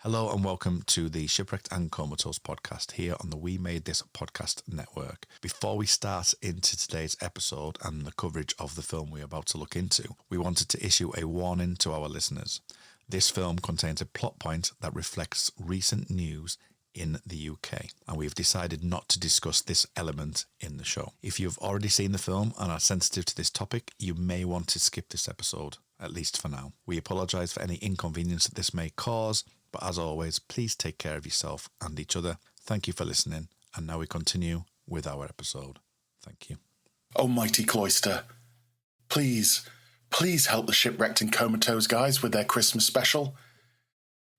Hello and welcome to the Shipwrecked and Comatose podcast here on the We Made This podcast network. Before we start into today's episode and the coverage of the film we're about to look into, we wanted to issue a warning to our listeners. This film contains a plot point that reflects recent news in the UK, and we've decided not to discuss this element in the show. If you've already seen the film and are sensitive to this topic, you may want to skip this episode, at least for now. We apologise for any inconvenience that this may cause, but as always, please take care of yourself and each other. Thank you for listening, and now we continue with our episode. Thank you. Almighty Cloister, please help the Shipwrecked and Comatose guys with their Christmas special.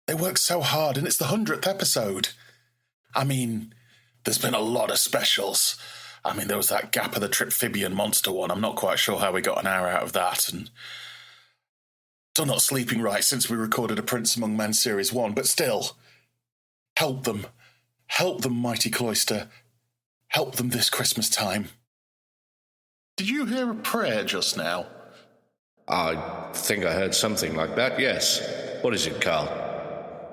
They work so hard, and it's the 100th episode. I mean, there's been a lot of specials. I mean, there was that Gap of the Triphibian Monster one. I'm not quite sure how we got an hour out of that, and still not sleeping right since we recorded A Prince Among Men Series 1, but still, help them. Help them, Mighty Cloister. Help them this Christmas time. Did you hear a prayer just now? I think I heard something like that, yes. What is it, Carl?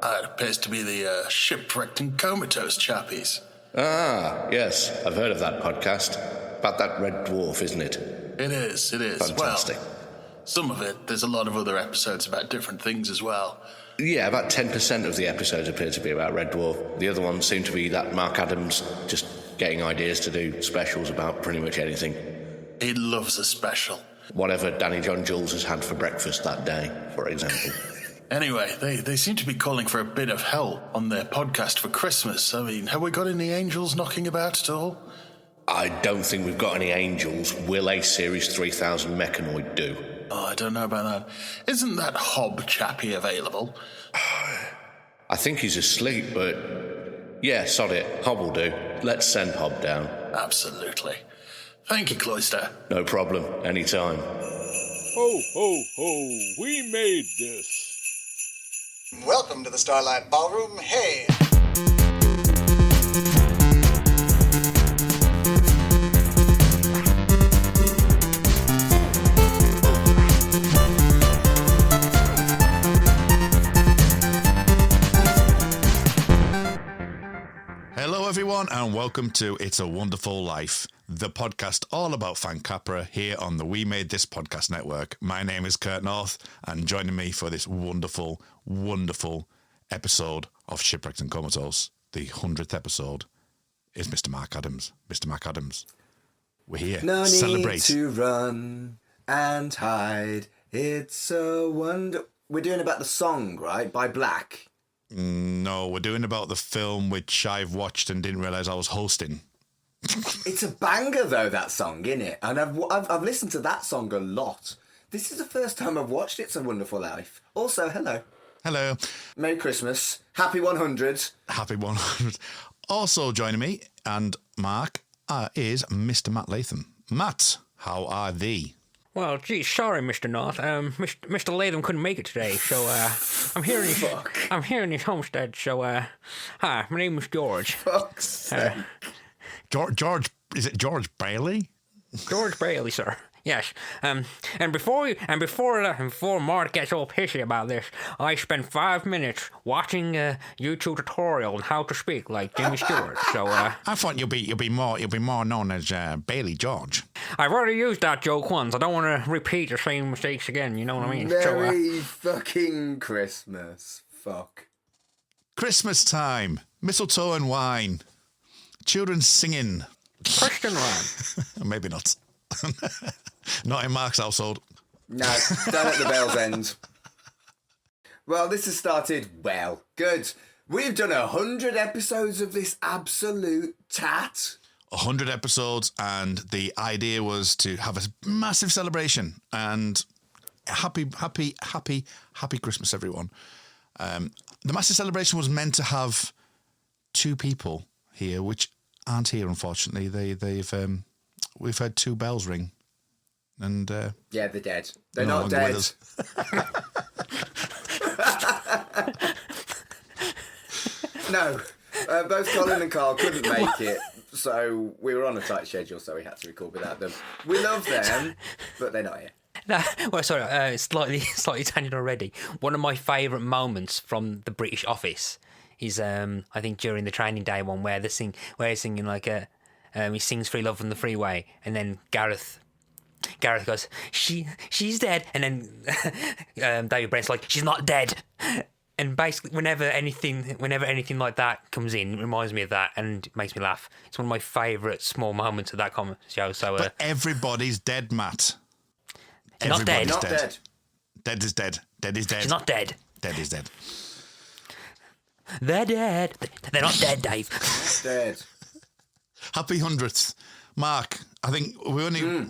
It appears to be the Shipwrecked and Comatose chappies. Ah, yes, I've heard of that podcast. About that red dwarf, isn't it? It is. Fantastic. Well, some of it, there's a lot of other episodes about different things as well. Yeah, about 10% of the episodes appear to be about Red Dwarf. The other ones seem to be that Mark Adams just getting ideas to do specials about pretty much anything. He loves a special. Whatever Danny John Jules has had for breakfast that day, for example. Anyway, they seem to be calling for a bit of help on their podcast for Christmas. I mean, have we got any angels knocking about at all? I don't think we've got any angels. Will a Series 3000 mechanoid do? Oh, I don't know about that. Isn't that Hob chappie available? I think he's asleep, but yeah, sod it. Hob will do. Let's send Hob down. Absolutely. Thank you, Cloister. No problem. Anytime. Ho, ho, ho. We made this. Welcome to the Starlight Ballroom. Hey! Hello everyone and welcome to It's a Wonderful Life, the podcast all about Fan Capra here on the We Made This podcast network. My name is Kurt North, and joining me for this wonderful, wonderful episode of Shipwrecked and Comatose, the 100th episode, is Mr. Mark Adams. Mr. Mark Adams, we're here. No Celebrate. need to run and hide. It's a wonder. We're doing about the song, right? By Black. No, we're doing about the film which I've watched and didn't realise I was hosting. It's a banger, though, that song, isn't it? And I've listened to that song a lot. This is the first time I've watched It's a Wonderful Life. Also, hello. Hello. Merry Christmas. Happy 100. Happy 100. Also joining me and Mark is Mr. Matt Latham. Matt, how are thee? Well, gee, sorry, Mr. North. Mr. Latham couldn't make it today, so I'm here in his homestead. So, hi, my name is George. Fuck's sake. George, is it George Bailey? George Bailey, sir. Yes. And before Mark gets all pissy about this, I spent 5 minutes watching a YouTube tutorial on how to speak like Jimmy Stewart. So I thought you'll be more known as Bailey George. I've already used that joke once. I don't want to repeat the same mistakes again. You know what I mean? Merry fucking Christmas. Fuck. Christmas time, mistletoe and wine, children singing. Christian rhyme. Maybe not. Not in Mark's household. No, down at the bell's end. Well, this has started well. Good. We've done 100 episodes of this absolute tat. 100 episodes, and the idea was to have a massive celebration. And happy Christmas, everyone. The massive celebration was meant to have 2 people here, which aren't here, unfortunately. We've had 2 bells ring. And yeah, they're dead. They're not dead. No, both Colin and Carl couldn't make it, so we were on a tight schedule, so we had to record without them. We love them, but they're not here. No, well, sorry, slightly tangent already. One of my favourite moments from the British Office is, I think, during the training day one where he's singing like he sings "Free Love from the Freeway," and then Gareth goes, she's dead, and then David Brent's like, she's not dead. And basically, whenever anything like that comes in, it reminds me of that and makes me laugh. It's one of my favourite small moments of that show. So, but everybody's dead, Matt. Not dead. Not dead. Dead is dead. Dead is dead. She's not dead. Dead is dead. They're dead. They're not dead, Dave. Dead. Happy 100th. Mark, I think we only,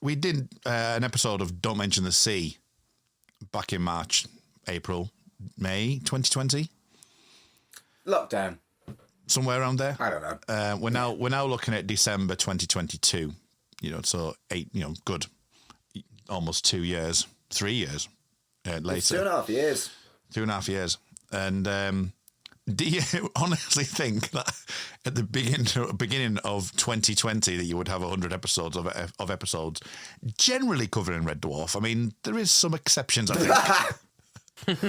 we did an episode of Don't Mention the Sea back in March, April, May 2020. Lockdown. Somewhere around there. I don't know. We're now looking at December 2022. So good, almost 2 years, 3 years later. It's 2.5 years. 2.5 years. And do you honestly think that at the beginning of 2020 that you would have 100 episodes of episodes generally covering Red Dwarf? I mean, there is some exceptions, I think.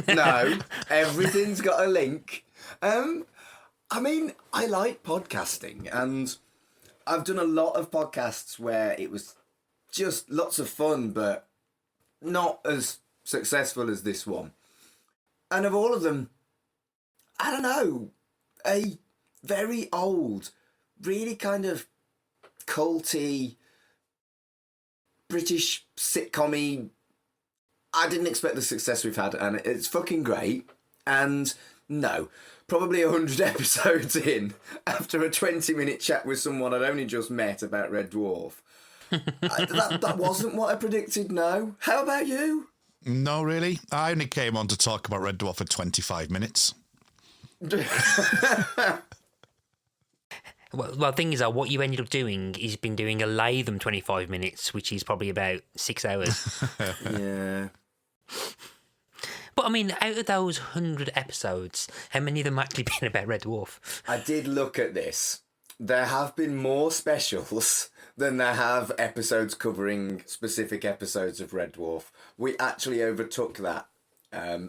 No, everything's got a link. I mean, I like podcasting, and I've done a lot of podcasts where it was just lots of fun, but not as successful as this one. And of all of them, I don't know, a very old, really kind of culty, British sitcom-y. I didn't expect the success we've had, and it's fucking great. And no, probably 100 episodes in, after a 20-minute chat with someone I'd only just met about Red Dwarf, that wasn't what I predicted, no. How about you? No, really. I only came on to talk about Red Dwarf for 25 minutes. Well, the thing is, what you ended up doing is been doing a Latham 25 minutes, which is probably about 6 hours. Yeah. But I mean, out of those 100 episodes, how many of them actually been about Red Dwarf? I did look at this. There have been more specials than there have episodes covering specific episodes of Red Dwarf. We actually overtook that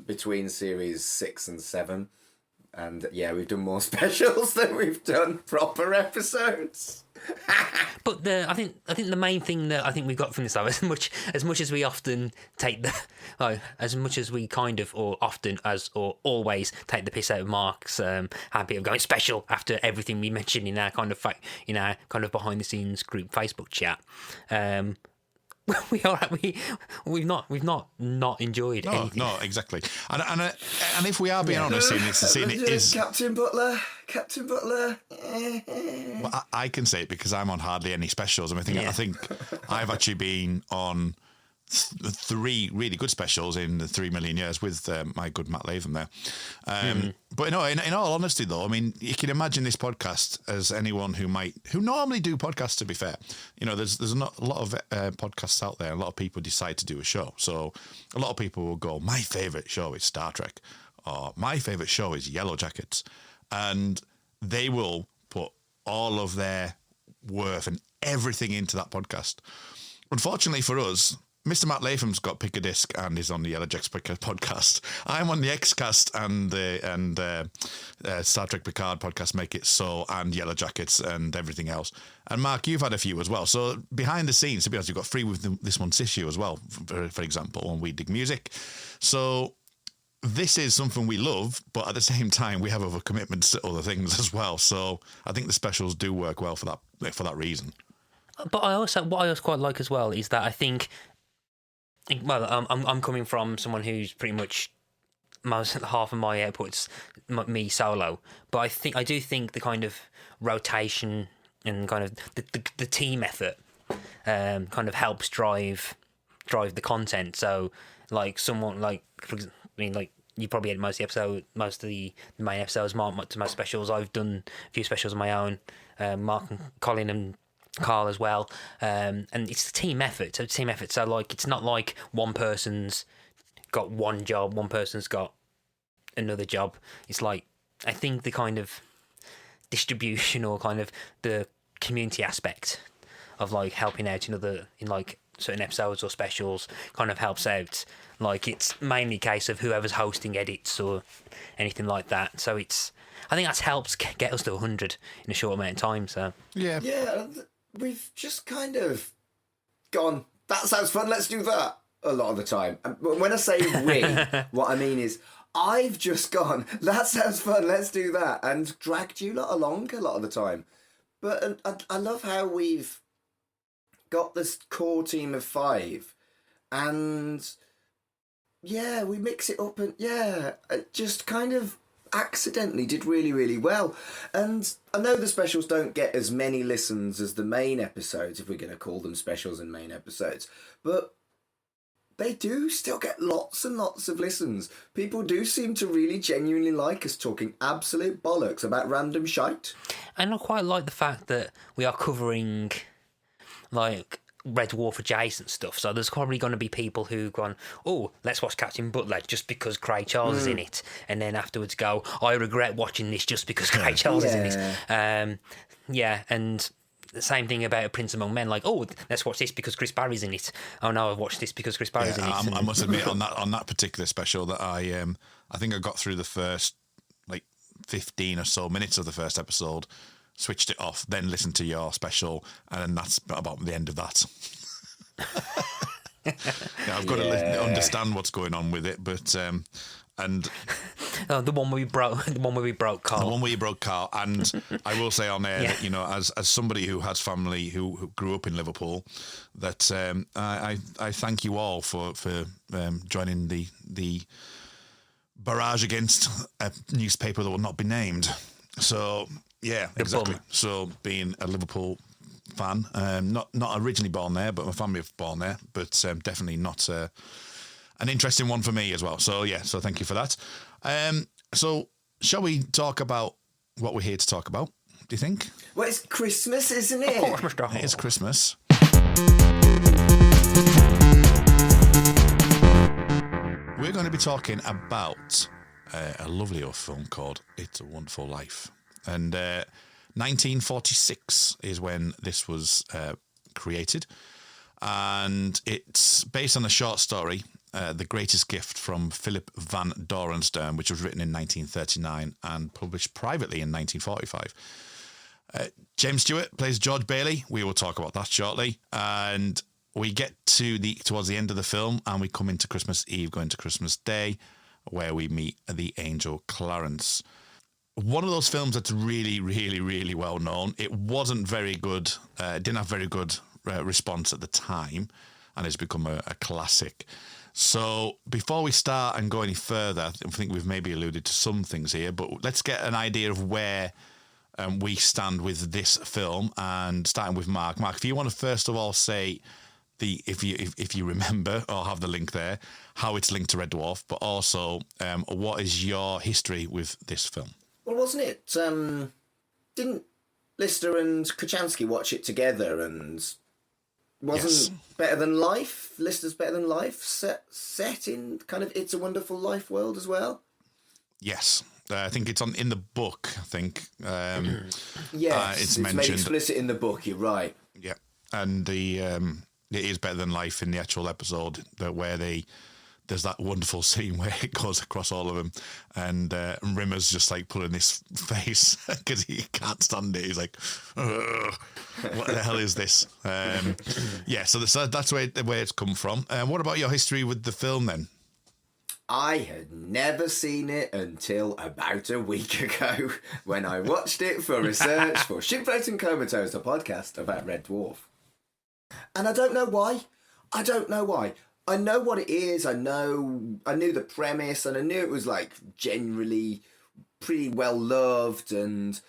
between series 6 and 7. And yeah, we've done more specials than we've done proper episodes. But I think the main thing that I think we've got from this, though, as much as we often take as much as we kind of, or often as, or always take the piss out of Mark's habit of going special after everything we mentioned in our kind of kind of behind the scenes group Facebook chat. We've not enjoyed anything. No, exactly. And if we are being honest, seeing it is Captain Butler. Well, I can say it because I'm on hardly any specials. I think I've actually been on 3 really good specials in the 3 million years with my good Matt Latham there. But no, in all honesty, though, I mean, you can imagine this podcast as anyone who normally do podcasts. To be fair, there's not a lot of podcasts out there. A lot of people decide to do a show, so a lot of people will go, "My favorite show is Star Trek," or "My favorite show is Yellow Jackets," and they will put all of their worth and everything into that podcast. Unfortunately for us, Mr. Matt Latham's got Pick a Disc and is on the Yellow Jackets podcast. I'm on the Xcast and the Star Trek Picard podcast, Make It So, and Yellow Jackets and everything else. And Mark, you've had a few as well. So behind the scenes, to be honest, you've got Free with this month's issue as well, for example, on We Dig Music. So this is something we love, but at the same time, we have other commitments to other things as well. So I think the specials do work well for that reason. But what I also quite like as well is that I think, well, I'm coming from someone who's pretty much half of my output's me solo, but I do think the kind of rotation and kind of the team effort kind of helps drive the content. So like someone like, you probably had most of the main episodes, most specials. I've done a few specials of my own, Mark and Colin and Carl as well, and it's a team effort. So like, it's not like one person's got one job, one person's got another job. It's like, I think the kind of distribution or kind of the community aspect of like helping out in certain episodes or specials kind of helps out. Like, it's mainly a case of whoever's hosting edits or anything like that. So I think that's helped get us to 100 in a short amount of time. So Yeah, we've just kind of gone, that sounds fun, let's do that, a lot of the time. But when I say we, what I mean is I've just gone, that sounds fun, let's do that, and dragged you lot along a lot of the time. But I love how we've got this core team of 5, and yeah, we mix it up, and yeah, it just kind of accidentally did really, really well. And I know the specials don't get as many listens as the main episodes, if we're going to call them specials and main episodes, but they do still get lots and lots of listens. People do seem to really genuinely like us talking absolute bollocks about random shite. And I quite like the fact that we are covering, like, Red Dwarf adjacent stuff. So there's probably going to be people who gone, oh, let's watch Captain Butler just because Craig Charles is in it, and then afterwards go, I regret watching this just because Craig Charles is in it. Yeah, and the same thing about Prince Among Men, like, oh, let's watch this because Chris Barry's in it. Oh no, I've watched this because Chris Barry's in it. I must admit on that particular special that I think I got through the first 15 or so minutes of the first episode, switched it off, then listened to your special, and then that's about the end of that. I've got to understand what's going on with it, but and the one where we broke Carl. The one where you broke Carl, and I will say on air that as somebody who has family who grew up in Liverpool, that I thank you all for joining the barrage against a newspaper that will not be named. So yeah, exactly. So being a Liverpool fan, not originally born there, but my family have born there, but definitely not an interesting one for me as well. So yeah, so thank you for that. So shall we talk about what we're here to talk about? Do you think? Well, it's Christmas, isn't it? Of course, Mr. Hall. It is Christmas. We're going to be talking about a lovely old film called It's a Wonderful Life. And 1946 is when this was created. And it's based on a short story, The Greatest Gift, from Philip Van Dorenstern, which was written in 1939 and published privately in 1945. James Stewart plays George Bailey. We will talk about that shortly. And we get towards the end of the film, and we come into Christmas Eve, going to Christmas Day, where we meet the angel Clarence. One of those films that's really, really, really well known. It wasn't very good. Didn't have very good response at the time, and it's become a classic. So before we start and go any further, I think we've maybe alluded to some things here, but let's get an idea of where we stand with this film, and starting with Mark. Mark, if you want to first of all say if you remember or have the link there, how it's linked to Red Dwarf, but also what is your history with this film? Well, wasn't it? Didn't Lister and Kochanski watch it together, and wasn't Better Than Life? Lister's Better Than Life set in kind of It's a Wonderful Life world as well. Yes, I think it's in the book. I think yes, it's made mentioned explicit in the book. You're right. Yeah, and it is Better Than Life in the actual episode where there's that wonderful scene where it goes across all of them, and Rimmer's just like pulling his face because he can't stand it. He's like, what the hell is this? So that's where it's come from. What about your history with the film then? I had never seen it until about a week ago when I watched it for research for Shipwrecked and Comatose, a podcast about Red Dwarf. And I don't know why. I know what it is. I knew the premise, and I knew it was like generally pretty well loved, and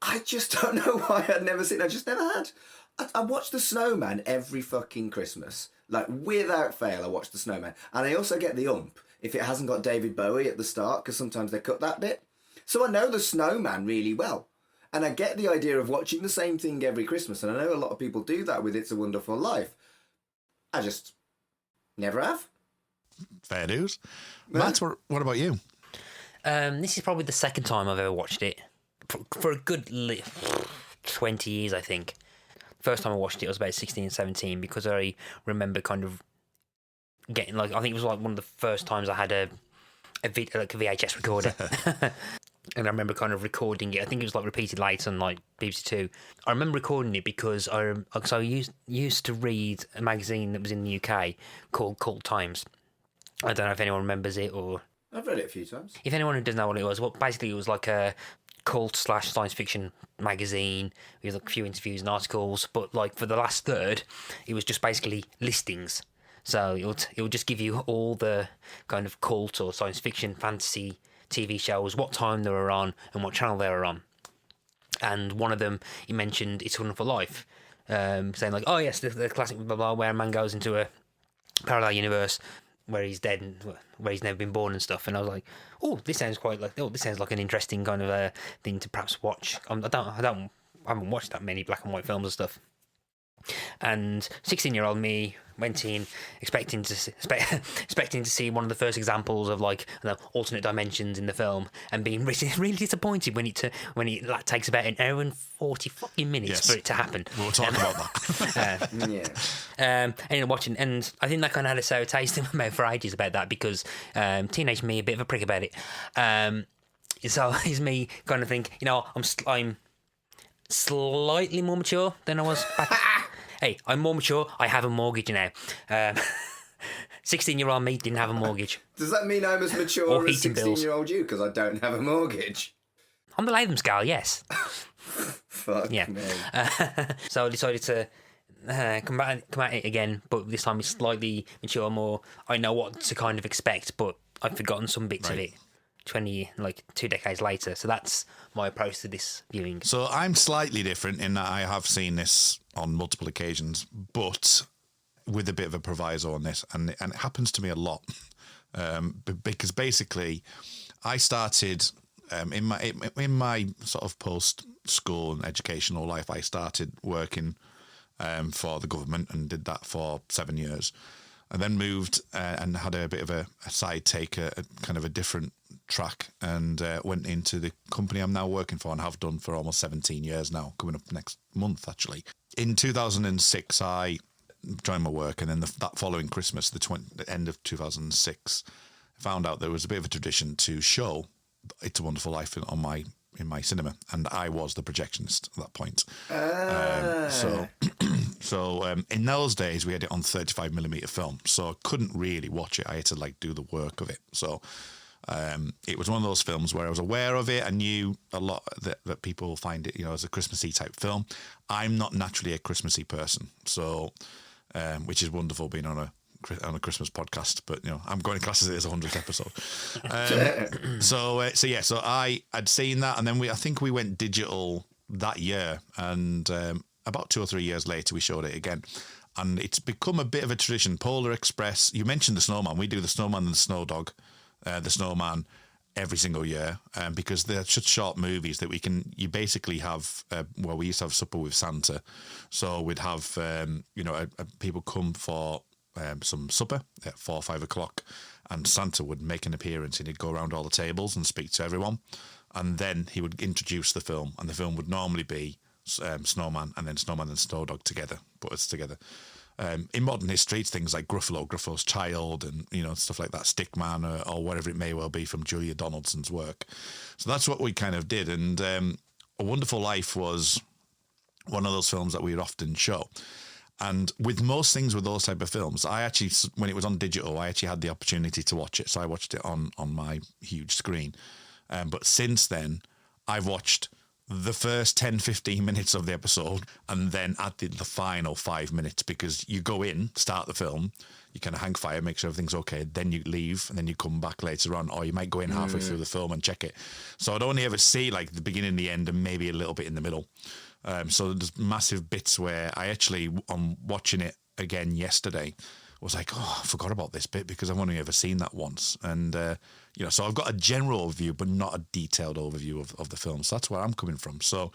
I just don't know why I'd never seen it. I just never had. I watch The Snowman every fucking Christmas. Like, without fail, I watch The Snowman. And I also get the if it hasn't got David Bowie at the start, because sometimes they cut that bit. So I know The Snowman really well. And I get the idea of watching the same thing every Christmas. And I know a lot of people do that with It's a Wonderful Life. I just never have. Fair dues. Matt, what about you? This is probably the second time I've ever watched it. For a good 20 years, I think. first time I watched it, I was about 16, 17, because I remember kind of getting, like, I think it was like one of the first times I had a VHS recorder. And I remember kind of recording it. I think it was like repeated later on like BBC Two. I remember recording it because I used to read a magazine that was in the UK called Cult Times. I don't know if anyone remembers it, or I've read it a few times. if anyone who doesn't know what it was, well, basically it was like a cult/science fiction magazine with like a few interviews and articles. But like for the last third, it was just basically listings. So it would just give you all the kind of cult or science fiction, fantasy TV shows, what time they were on and what channel they were on. And one of them, he mentioned It's a Wonderful Life, saying like, oh yes, the classic blah blah, where a man goes into a parallel universe where he's dead and where he's never been born and stuff. And I was like, oh, this sounds like an interesting kind of thing to perhaps watch. I haven't watched that many black and white films and stuff. And 16-year-old me went in expecting to see one of the first examples of like alternate dimensions in the film, and being really disappointed when it like, takes about an hour and 40 fucking minutes for it to happen. We'll talk about that. And watching, and I think that kind of had a sour taste in my mouth for ages about that, because teenage me, a bit of a prick about it. So it's me kind of think, I'm slightly more mature than I was back. Hey, I'm more mature. I have a mortgage now. 16-year-old me didn't have a mortgage. Does that mean I'm as mature as 16-year-old you because I don't have a mortgage? On the Latham scale, yes. Fuck me. So I decided to come at it again, but this time it's slightly mature, more. I know what to kind of expect, but I've forgotten some bits of it. 2 decades later. So that's my approach to this viewing. So I'm slightly different in that I have seen this on multiple occasions, but with a bit of a proviso on this, and it happens to me a lot, because basically I started in my sort of post school and educational life. I started working for the government and did that for 7 years. I then moved and had a bit of a side take, a kind of a different track, and went into the company I'm now working for and have done for almost 17 years now, coming up next month actually. In 2006 I joined my work, and then that following Christmas, the end of 2006, I found out there was a bit of a tradition to show It's a Wonderful Life in my cinema, and I was the projectionist at that point. So in those days we had it on 35mm film, so I couldn't really watch it. I had to do the work of it. So it was one of those films where I was aware of it. I knew a lot that people find it, as a Christmassy type film. I'm not naturally a Christmassy person, so which is wonderful being on a Christmas podcast, but I'm going to class it as a 100th episode. So I had seen that, and then I think we went digital that year, and about 2 or 3 years later we showed it again, and it's become a bit of a tradition. Polar Express, you mentioned the Snowman. We do the Snowman and the Snow Dog, the Snowman, every single year, because they're such short movies that you basically have, we used to have supper with Santa, so we'd have people come for some supper at 4 or 5 o'clock, and Santa would make an appearance, and he'd go around all the tables and speak to everyone, and then he would introduce the film, and the film would normally be Snowman and then Snowman and Snow Dog together, put us together. In modern history, it's things like Gruffalo's Child, and stuff like that, Stickman, or whatever it may well be from Julia Donaldson's work. So that's what we kind of did, and A Wonderful Life was one of those films that we would often show. And with most things with those type of films, I actually, when it was on digital, I actually had the opportunity to watch it. So I watched it on my huge screen. But since then, I've watched the first 10, 15 minutes of the episode and then added the final 5 minutes, because you go in, start the film, you kind of hang fire, make sure everything's okay, then you leave, and then you come back later on, or you might go in halfway through the film and check it. So I'd only ever see the beginning, the end, and maybe a little bit in the middle. So there's massive bits where I actually, on watching it again yesterday, was like, I forgot about this bit because I've only ever seen that once. And, so I've got a general overview, but not a detailed overview of the film. So that's where I'm coming from. So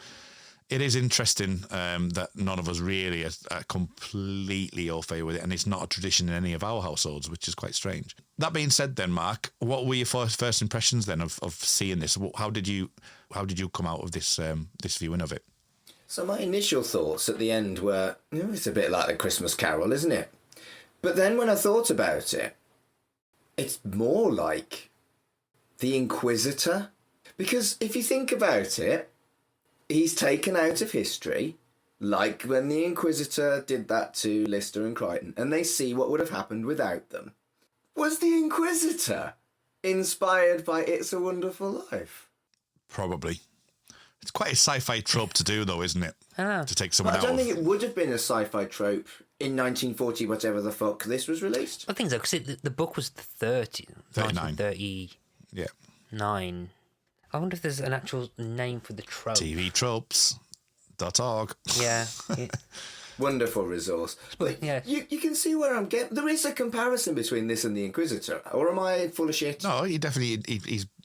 it is interesting that none of us really are completely au fait with it, and it's not a tradition in any of our households, which is quite strange. That being said then, Mark, what were your first impressions then of seeing this? How did you come out of this viewing of it? So my initial thoughts at the end were, it's a bit like the Christmas Carol, isn't it? But then when I thought about it, it's more like the Inquisitor. Because if you think about it, he's taken out of history, like when the Inquisitor did that to Lister and Crichton, and they see what would have happened without them. Was the Inquisitor inspired by It's a Wonderful Life? Probably. It's quite a sci-fi trope to do, though, isn't it? To take someone But I out don't of... think it would have been a sci-fi trope in 1940, whatever the fuck this was released. I think so, because the book was 39. 1939. Yeah. I wonder if there's an actual name for the trope. TVtropes.org. Yeah. Wonderful resource. But Yeah. you can see where I'm getting... There is a comparison between this and the Inquisitor, or am I full of shit? No, he's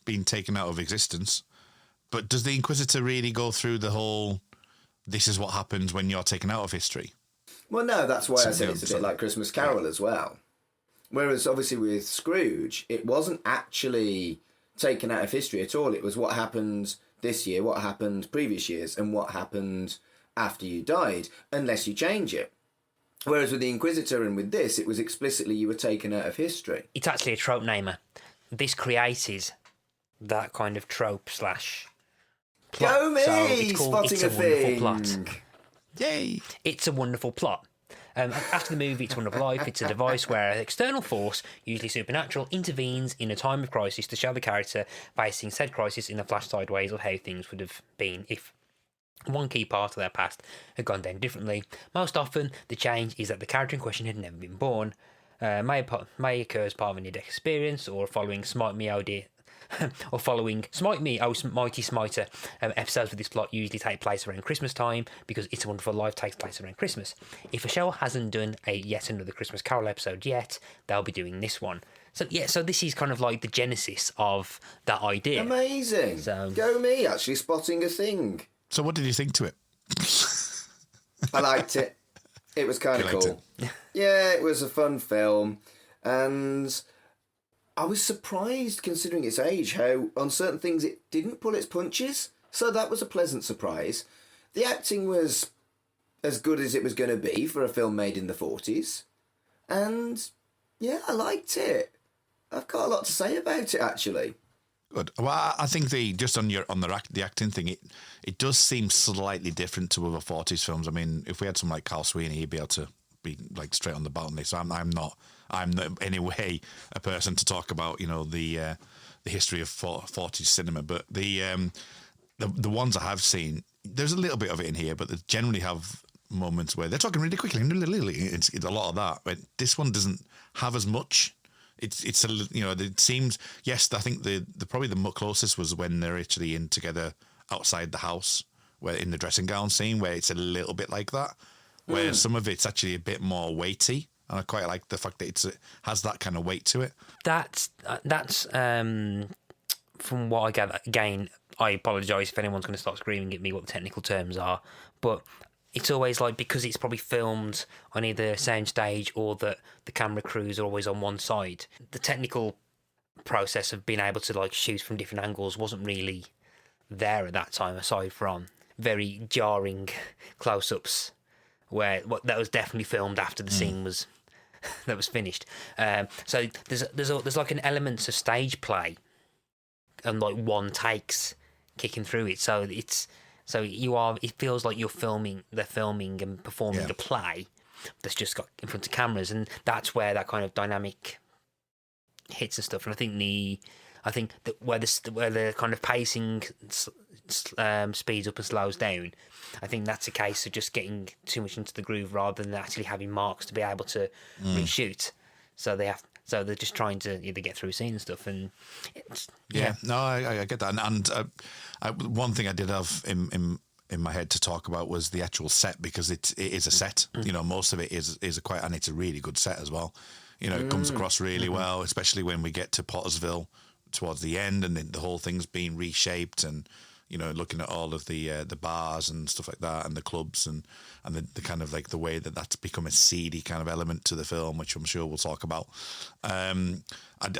been taken out of existence. But does the Inquisitor really go through the whole, this is what happens when you're taken out of history? Well, no, that's why I said Yeah, it's a bit like Christmas Carol as well. Whereas, obviously, with Scrooge, it wasn't actually taken out of history at all. It was what happened this year, what happened previous years, and what happened after you died, unless you change it. Whereas with the Inquisitor and with this, it was explicitly you were taken out of history. It's actually a trope namer. This created that kind of trope / plot. Go me! So it's called Spotting It's a a Wonderful thing! Plot. Yay! It's a Wonderful Plot. After the movie It's a Wonderful Life, it's a device where an external force, usually supernatural, intervenes in a time of crisis to show the character facing said crisis in a flash sideways of how things would have been if one key part of their past had gone down differently. Most often, the change is that the character in question had never been born, may occur as part of a near-death experience, or following Smite Me, Oh Dear, or following Smite Me, Oh Mighty Smiter. Episodes of this plot usually take place around Christmas time because It's a Wonderful Life takes place around Christmas. If a show hasn't done a yet another Christmas Carol episode yet, they'll be doing this one. So yeah, so this is kind of like the genesis of that idea. Amazing! So, Go me, actually spotting a thing. So what did you think to it? I liked it. It was kind of You liked cool. Yeah, it was a fun film. And I was surprised, considering its age, how on certain things it didn't pull its punches. So that was a pleasant surprise. The acting was as good as it was going to be for a film made in the 40s. And yeah, I liked it. I've got a lot to say about it, actually. Good. Well, I think the acting thing, it does seem slightly different to other 40s films. I mean, if we had someone like Carl Sweeney, he'd be able to be like straight on the bottom list. So I'm not in any way a person to talk about, the history of 40s cinema. But the ones I have seen, there's a little bit of it in here, but they generally have moments where they're talking really quickly. It's a lot of that, but this one doesn't have as much. It's a, it seems, yes, I think the probably the closest was when they're actually in together outside the house, where in the dressing gown scene, where it's a little bit like that, where some of it's actually a bit more weighty, and I quite like the fact that it has that kind of weight to it. That's from what I gather. Again, I apologise if anyone's going to start screaming at me what the technical terms are, but it's always like, because it's probably filmed on either soundstage or that the camera crews are always on one side, the technical process of being able to like shoot from different angles wasn't really there at that time, aside from very jarring close-ups where that was definitely filmed after the scene was that was finished. So there's like an element of stage play and like one takes kicking through it, so it feels like they're filming and performing a play that's just got in front of cameras, and that's where that kind of dynamic hits and stuff. And I think that where the kind of pacing speeds up and slows down, I think that's a case of just getting too much into the groove rather than actually having marks to be able to reshoot. So they're just trying to either get through a scene and stuff. And I get that. And one thing I did have in my head to talk about was the actual set, because it is a set. Most of it is and it's a really good set as well. It comes across really well, especially when we get to Pottersville towards the end, and the whole thing's being reshaped, and looking at all of the bars and stuff like that, and the clubs, and the kind of like the way that's become a seedy kind of element to the film, which I'm sure we'll talk about. I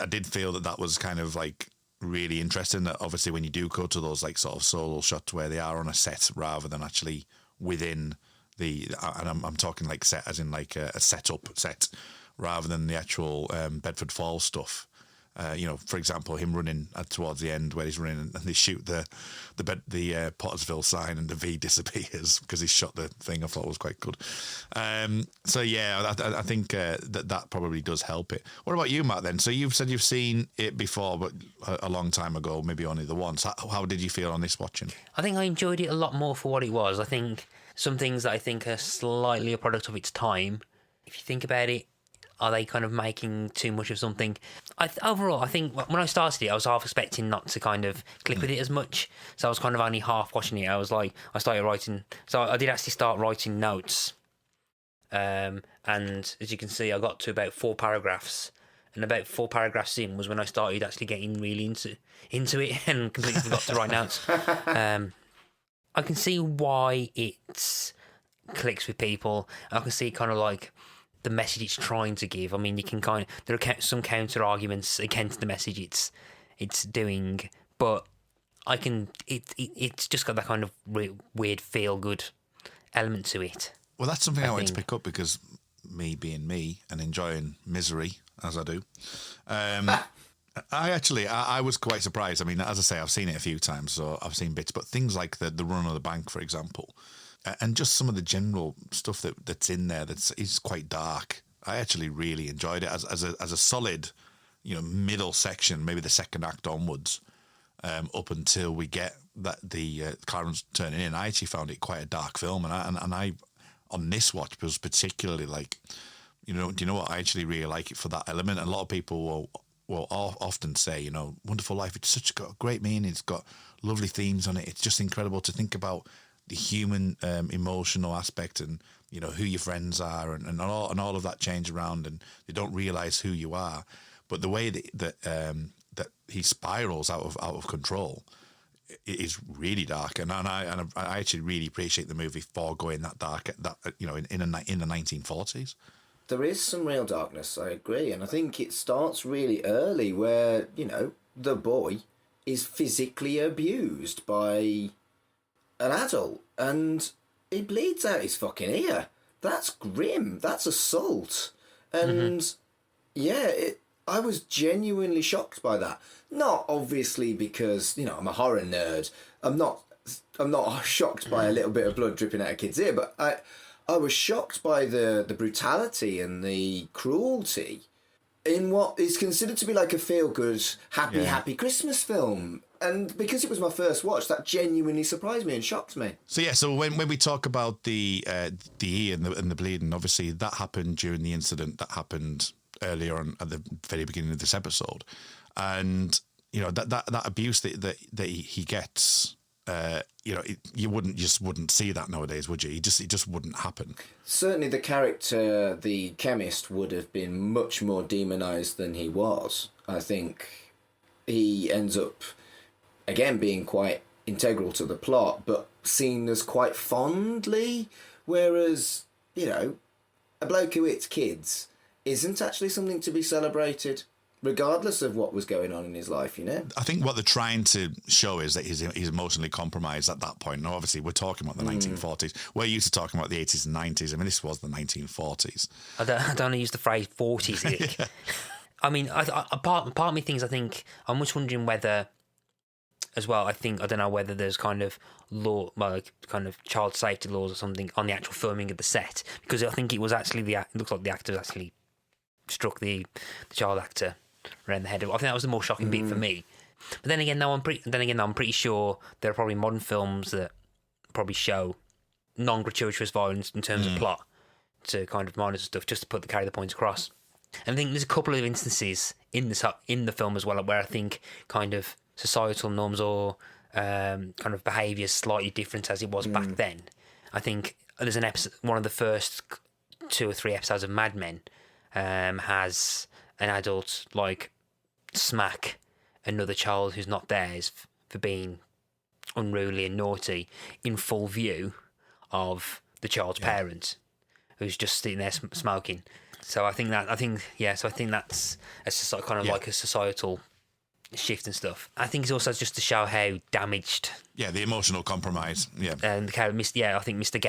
did feel that was kind of like really interesting, that obviously when you do go to those like sort of solo shots where they are on a set rather than actually within and I'm talking like set as in like a setup set, rather than the actual Bedford Falls stuff. For example, him running towards the end where he's running and they shoot the Pottersville sign and the V disappears because he shot the thing. I thought was quite good. I think that probably does help it. What about you, Matt, then? So you've said you've seen it before, but a long time ago, maybe only the once. How did you feel on this watching? I think I enjoyed it a lot more for what it was. I think some things that I think are slightly a product of its time. If you think about it, are they kind of making too much of something? Overall, I think when I started it, I was half expecting not to kind of click with it as much. So I was kind of only half watching it. I started writing. So I did actually start writing notes. And as you can see, I got to about 4 paragraphs. And about 4 paragraphs in was when I started actually getting really into it and completely forgot to write notes. I can see why it clicks with people. I can see kind of like the message it's trying to give. I mean, there are some counter arguments against the message it's doing, but it's just got that kind of weird feel good element to it. Well, that's something I wanted to pick up because me being me and enjoying misery as I do, I was quite surprised. I mean, as I say, I've seen it a few times, so I've seen bits, but things like the run of the bank, for example. And just some of the general stuff that's in there is quite dark. I actually really enjoyed it as a solid, middle section, maybe the second act onwards, up until we get the Clarence turning in. I actually found it quite a dark film, and I on this watch was particularly like, do you know what? I actually really like it for that element. A lot of people will often say, Wonderful Life. It's got a great meaning. It's got lovely themes on it. It's just incredible to think about the human emotional aspect and who your friends are and all of that change around, and they don't realize who you are. But the way that he spirals out of control is really dark, and I actually really appreciate the movie for going that dark in the 1940s. There is some real darkness, I agree, and I think it starts really early where the boy is physically abused by an adult, and he bleeds out his fucking ear. That's grim. That's assault. And I was genuinely shocked by that. Not obviously because I'm a horror nerd. I'm not shocked by a little bit of blood dripping out a kid's ear, but I was shocked by the brutality and the cruelty in what is considered to be like a feel-good, happy Christmas film. And because it was my first watch, that genuinely surprised me and shocked me. So when we talk about the ear and the bleeding, obviously that happened during the incident that happened earlier on at the very beginning of this episode, and that abuse that he gets, you wouldn't see that nowadays, would you? It just wouldn't happen. Certainly, the character, the chemist, would have been much more demonised than he was. I think he ends up, again, being quite integral to the plot, but seen as quite fondly, whereas, a bloke who hits kids isn't actually something to be celebrated, regardless of what was going on in his life, I think what they're trying to show is that he's emotionally compromised at that point. Now, obviously, we're talking about the 1940s. We're used to talking about the 80s and 90s. I mean, this was the 1940s. I don't want to use the phrase 40s, Nick. Yeah. I mean, part of me thinks, I think, I'm just wondering whether, as well, I don't know whether there's kind of kind of child safety laws or something on the actual filming of the set, because I think it was actually it looks like the actors actually struck the child actor around the head. I think that was the more shocking bit for me. But then again, I'm pretty sure there are probably modern films that probably show non-gratuitous violence in terms of plot to kind of monitor stuff, just to carry the points across. And I think there's a couple of instances in the film as well where I think kind of societal norms or kind of behaviour is slightly different as it was back then. I think there's an episode, one of the first 2 or 3 episodes of Mad Men has an adult smack another child who's not theirs for being unruly and naughty in full view of the child's parent, who's just sitting there smoking. So I think that's a kind of like a societal shift and stuff. I think it's also just to show how damaged. Yeah, the emotional compromise. Yeah, And how I think Mr.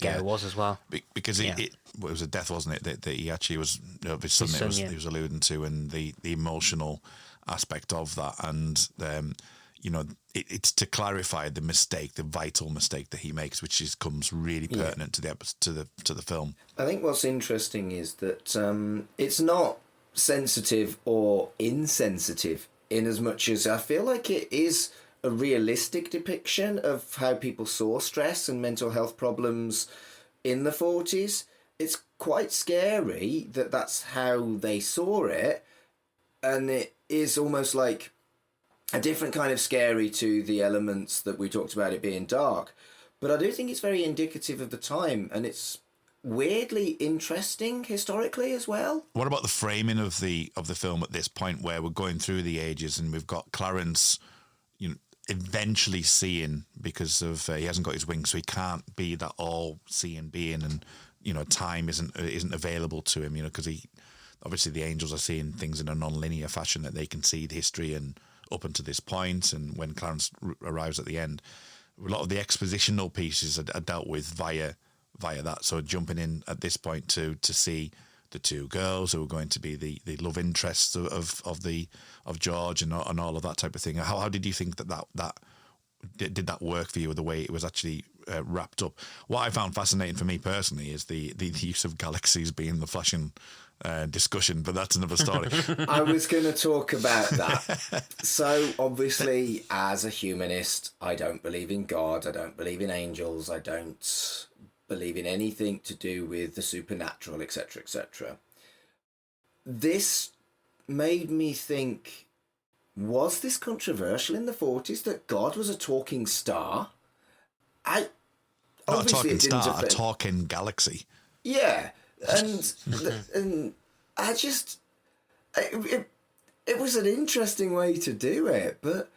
Gower was as well. Because it was a death, wasn't it? That he actually was, of his son, he was alluding to, and the emotional aspect of that, and it's to clarify the mistake, the vital mistake that he makes, which comes really pertinent to the film. I think what's interesting is that it's not sensitive or insensitive, in as much as I feel like it is a realistic depiction of how people saw stress and mental health problems in the 40s. It's quite scary that that's how they saw it, and it is almost like a different kind of scary to the elements that we talked about it being dark. But I do think it's very indicative of the time, and it's weirdly interesting historically as well. What about the framing of the film at this point, where we're going through the ages and we've got Clarence, eventually seeing, because of he hasn't got his wings, so he can't be that all-seeing being, and time isn't available to him, because obviously the angels are seeing things in a non-linear fashion, that they can see the history and up until this point, and when Clarence arrives at the end, a lot of the expositional pieces are dealt with via that. So jumping in at this point to see the two girls who are going to be the love interests of George and all of that type of thing. How did you think that did that work for you, the way it was actually wrapped up? What I found fascinating for me personally is the use of galaxies being the flashing discussion, but that's another story. I was going to talk about that. So obviously, as a humanist, I don't believe in God, I don't believe in angels, I don't believe in anything to do with the supernatural, etc., etc. This made me think, was this controversial in the 40s that God was a talking star? Not a talking star, a talking galaxy. Yeah, and I just... It was an interesting way to do it, but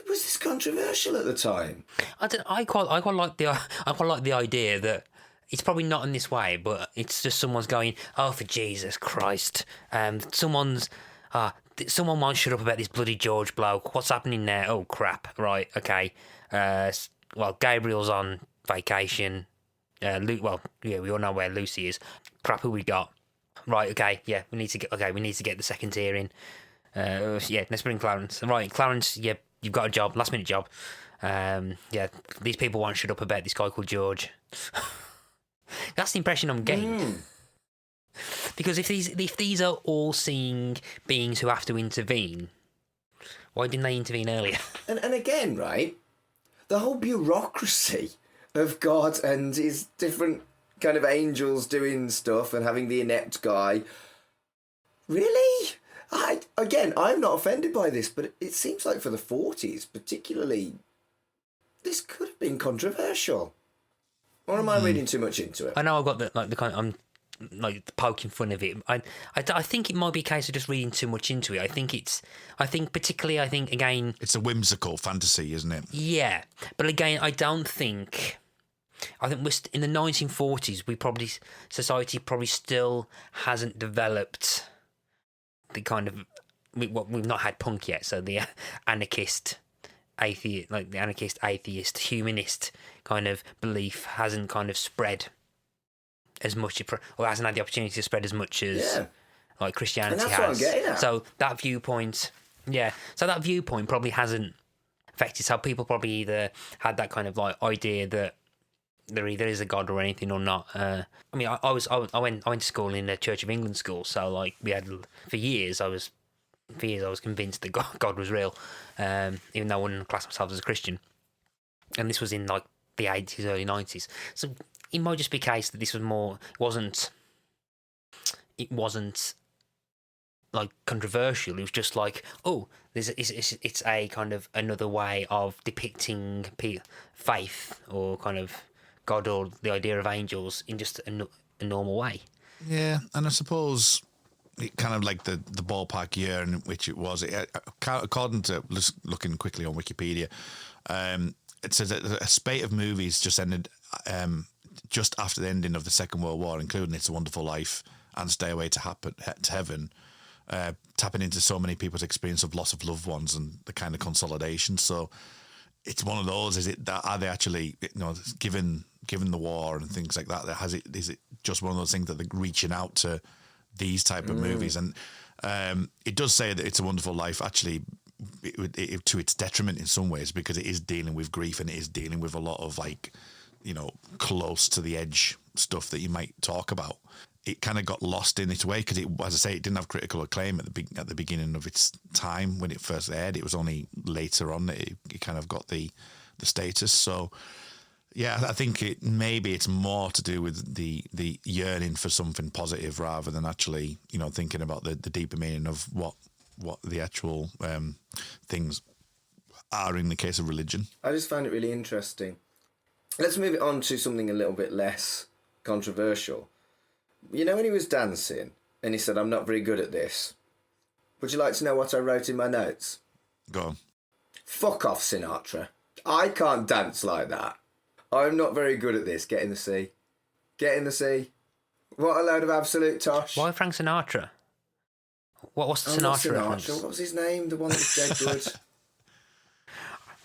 was this controversial at the time? I quite like the idea that it's probably not in this way, but it's just someone's going, oh, for Jesus Christ, someone won't shut up about this bloody George bloke. What's happening there? Oh crap! Right, okay. Well, Gabriel's on vacation. We all know where Lucy is. Crap, who we got? Right, okay, yeah, we need to get the second tier in. Let's bring Clarence. Right, Clarence, yeah, you've got a job, last minute job. These people won't shut up about this guy called George. That's the impression I'm getting. Because if these are all seeing beings who have to intervene, why didn't they intervene earlier? And again, right, the whole bureaucracy of God and his different kind of angels doing stuff and having the inept guy. Really? I'm not offended by this, but it seems like for the 40s, particularly, this could have been controversial. Or am I reading too much into it? I know I've got I'm poking fun of it. I think it might be a case of just reading too much into it. I think again, it's a whimsical fantasy, isn't it? Yeah, but again, I think we're in the 1940s. Society probably still hasn't developed the kind of we've not had punk yet. So the anarchist, atheist, humanist kind of belief hasn't kind of spread as much, or hasn't had the opportunity to spread as much as like Christianity and that's has. What I'm getting at. So that viewpoint probably hasn't affected. So people probably either had that kind of like idea that there either is a God or anything or not. I went to school in a Church of England school, so like we had for years I was convinced that God was real, even though I wouldn't class myself as a Christian. And this was in like the 80s, early 90s. So it might just be a case that this was more. It wasn't like controversial. It was just like, oh, it's a kind of another way of depicting faith or kind of God or the idea of angels in just a normal way. Yeah, and I suppose it kind of like the ballpark year in which it was. According to looking quickly on Wikipedia, it says that a spate of movies just ended just after the ending of the Second World War, including It's a Wonderful Life and Stairway to Heaven. tapping into so many people's experience of loss of loved ones and the kind of consolidation. So it's one of those. Are they actually, given the war and things like that? Is it just one of those things that they're reaching out to these type of movies? And it does say that It's a Wonderful Life actually, to its detriment in some ways, because it is dealing with grief and it is dealing with a lot of close to the edge stuff that you might talk about. It kind of got lost in its way because, as I say, it didn't have critical acclaim at the beginning of its time when it first aired. It was only later on that it kind of got the status. So, yeah, I think maybe it's more to do with the yearning for something positive rather than actually, thinking about the deeper meaning of what the actual things are in the case of religion. I just find it really interesting. Let's move it on to something a little bit less controversial. When he was dancing and he said, "I'm not very good at this." Would you like to know what I wrote in my notes? Go on. Fuck off, Sinatra. I can't dance like that. I'm not very good at this. Get in the sea. Get in the sea. What a load of absolute tosh. Why Frank Sinatra? What's the Sinatra reference? What was his name? The one that was dead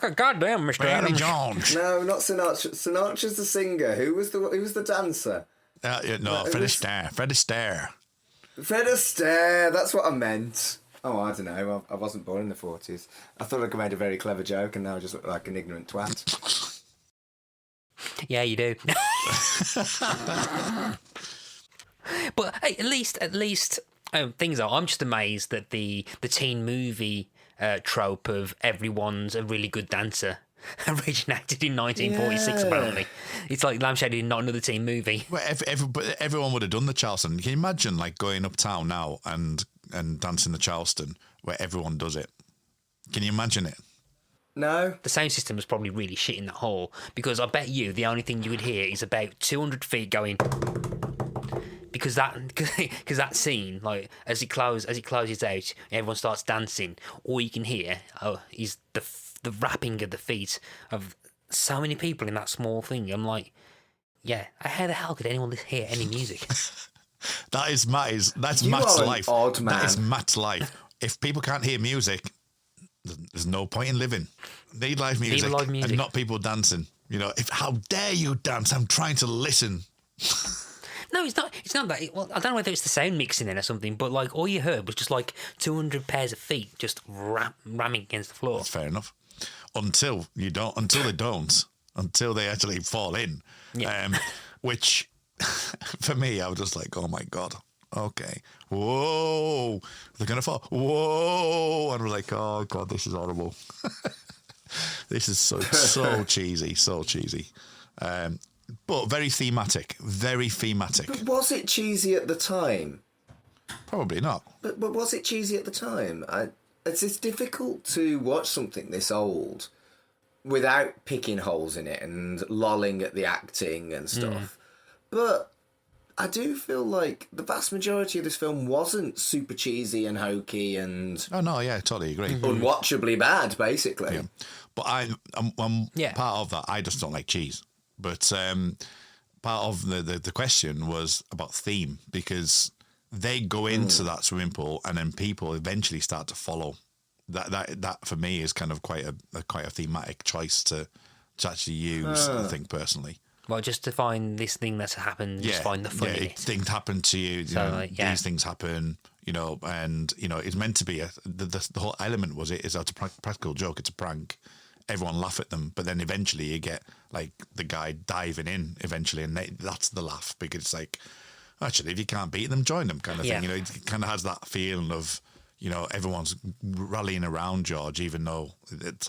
good. Goddamn, Mr. Barry Adams. Jones. No, not Sinatra. Sinatra's the singer. Who was the dancer? Fred Astaire. Fred Astaire. Fred Astaire. That's what I meant. Oh, I don't know. I wasn't born in the 40s. I thought I made a very clever joke, and now I just look like an ignorant twat. Yeah, you do. But hey, at least things are. I'm just amazed that the teen movie trope of everyone's a really good dancer originated in 1946. Apparently, it's like lampshaded in not another teen movie. Well, everyone would have done the Charleston. Can you imagine going uptown now and dancing the Charleston where everyone does it? Can you imagine it? No. The sound system was probably really shit in that hall, because I bet you the only thing you would hear is about 200 feet going. Because that scene, like as it closes out, everyone starts dancing. All you can hear is the rapping of the feet of so many people in that small thing. I'm like, yeah, how the hell could anyone hear any music? That's Matt's life. Odd man. That is Matt's life. If people can't hear music, there's no point in living. They need live music, and not people dancing. How dare you dance? I'm trying to listen. No, it's not. It's not that. Well, I don't know whether it's the sound mixing in or something, but all you heard was just 200 pairs of feet just ramming against the floor. That's fair enough. Until they actually fall in. Yeah. Which, for me, I was just like, oh my God, okay, whoa, they're gonna fall, whoa, and we're like, oh God, this is horrible. This is so cheesy, so cheesy. But very thematic. But was it cheesy at the time? Probably not. But was it cheesy at the time? It's difficult to watch something this old without picking holes in it and lolling at the acting and stuff. But I do feel like the vast majority of this film wasn't super cheesy and hokey and... Oh, no, yeah, I totally agree. Unwatchably bad, basically. Yeah. But I'm part of that. I just don't like cheese. But part of the question was about theme, because they go into that swimming pool and then people eventually start to follow. That for me is kind of quite a thematic choice to actually use, I think, personally. Well, just to find this thing that's happened, just find the fun in it. Things happen to you, these things happen, and, it's meant to be the whole element it's a practical joke, it's a prank. Everyone laugh at them, but then eventually you get the guy diving in eventually, and that's the laugh, because it's actually, if you can't beat them, join them kind of thing. It kind of has that feeling of, everyone's rallying around George, even though it's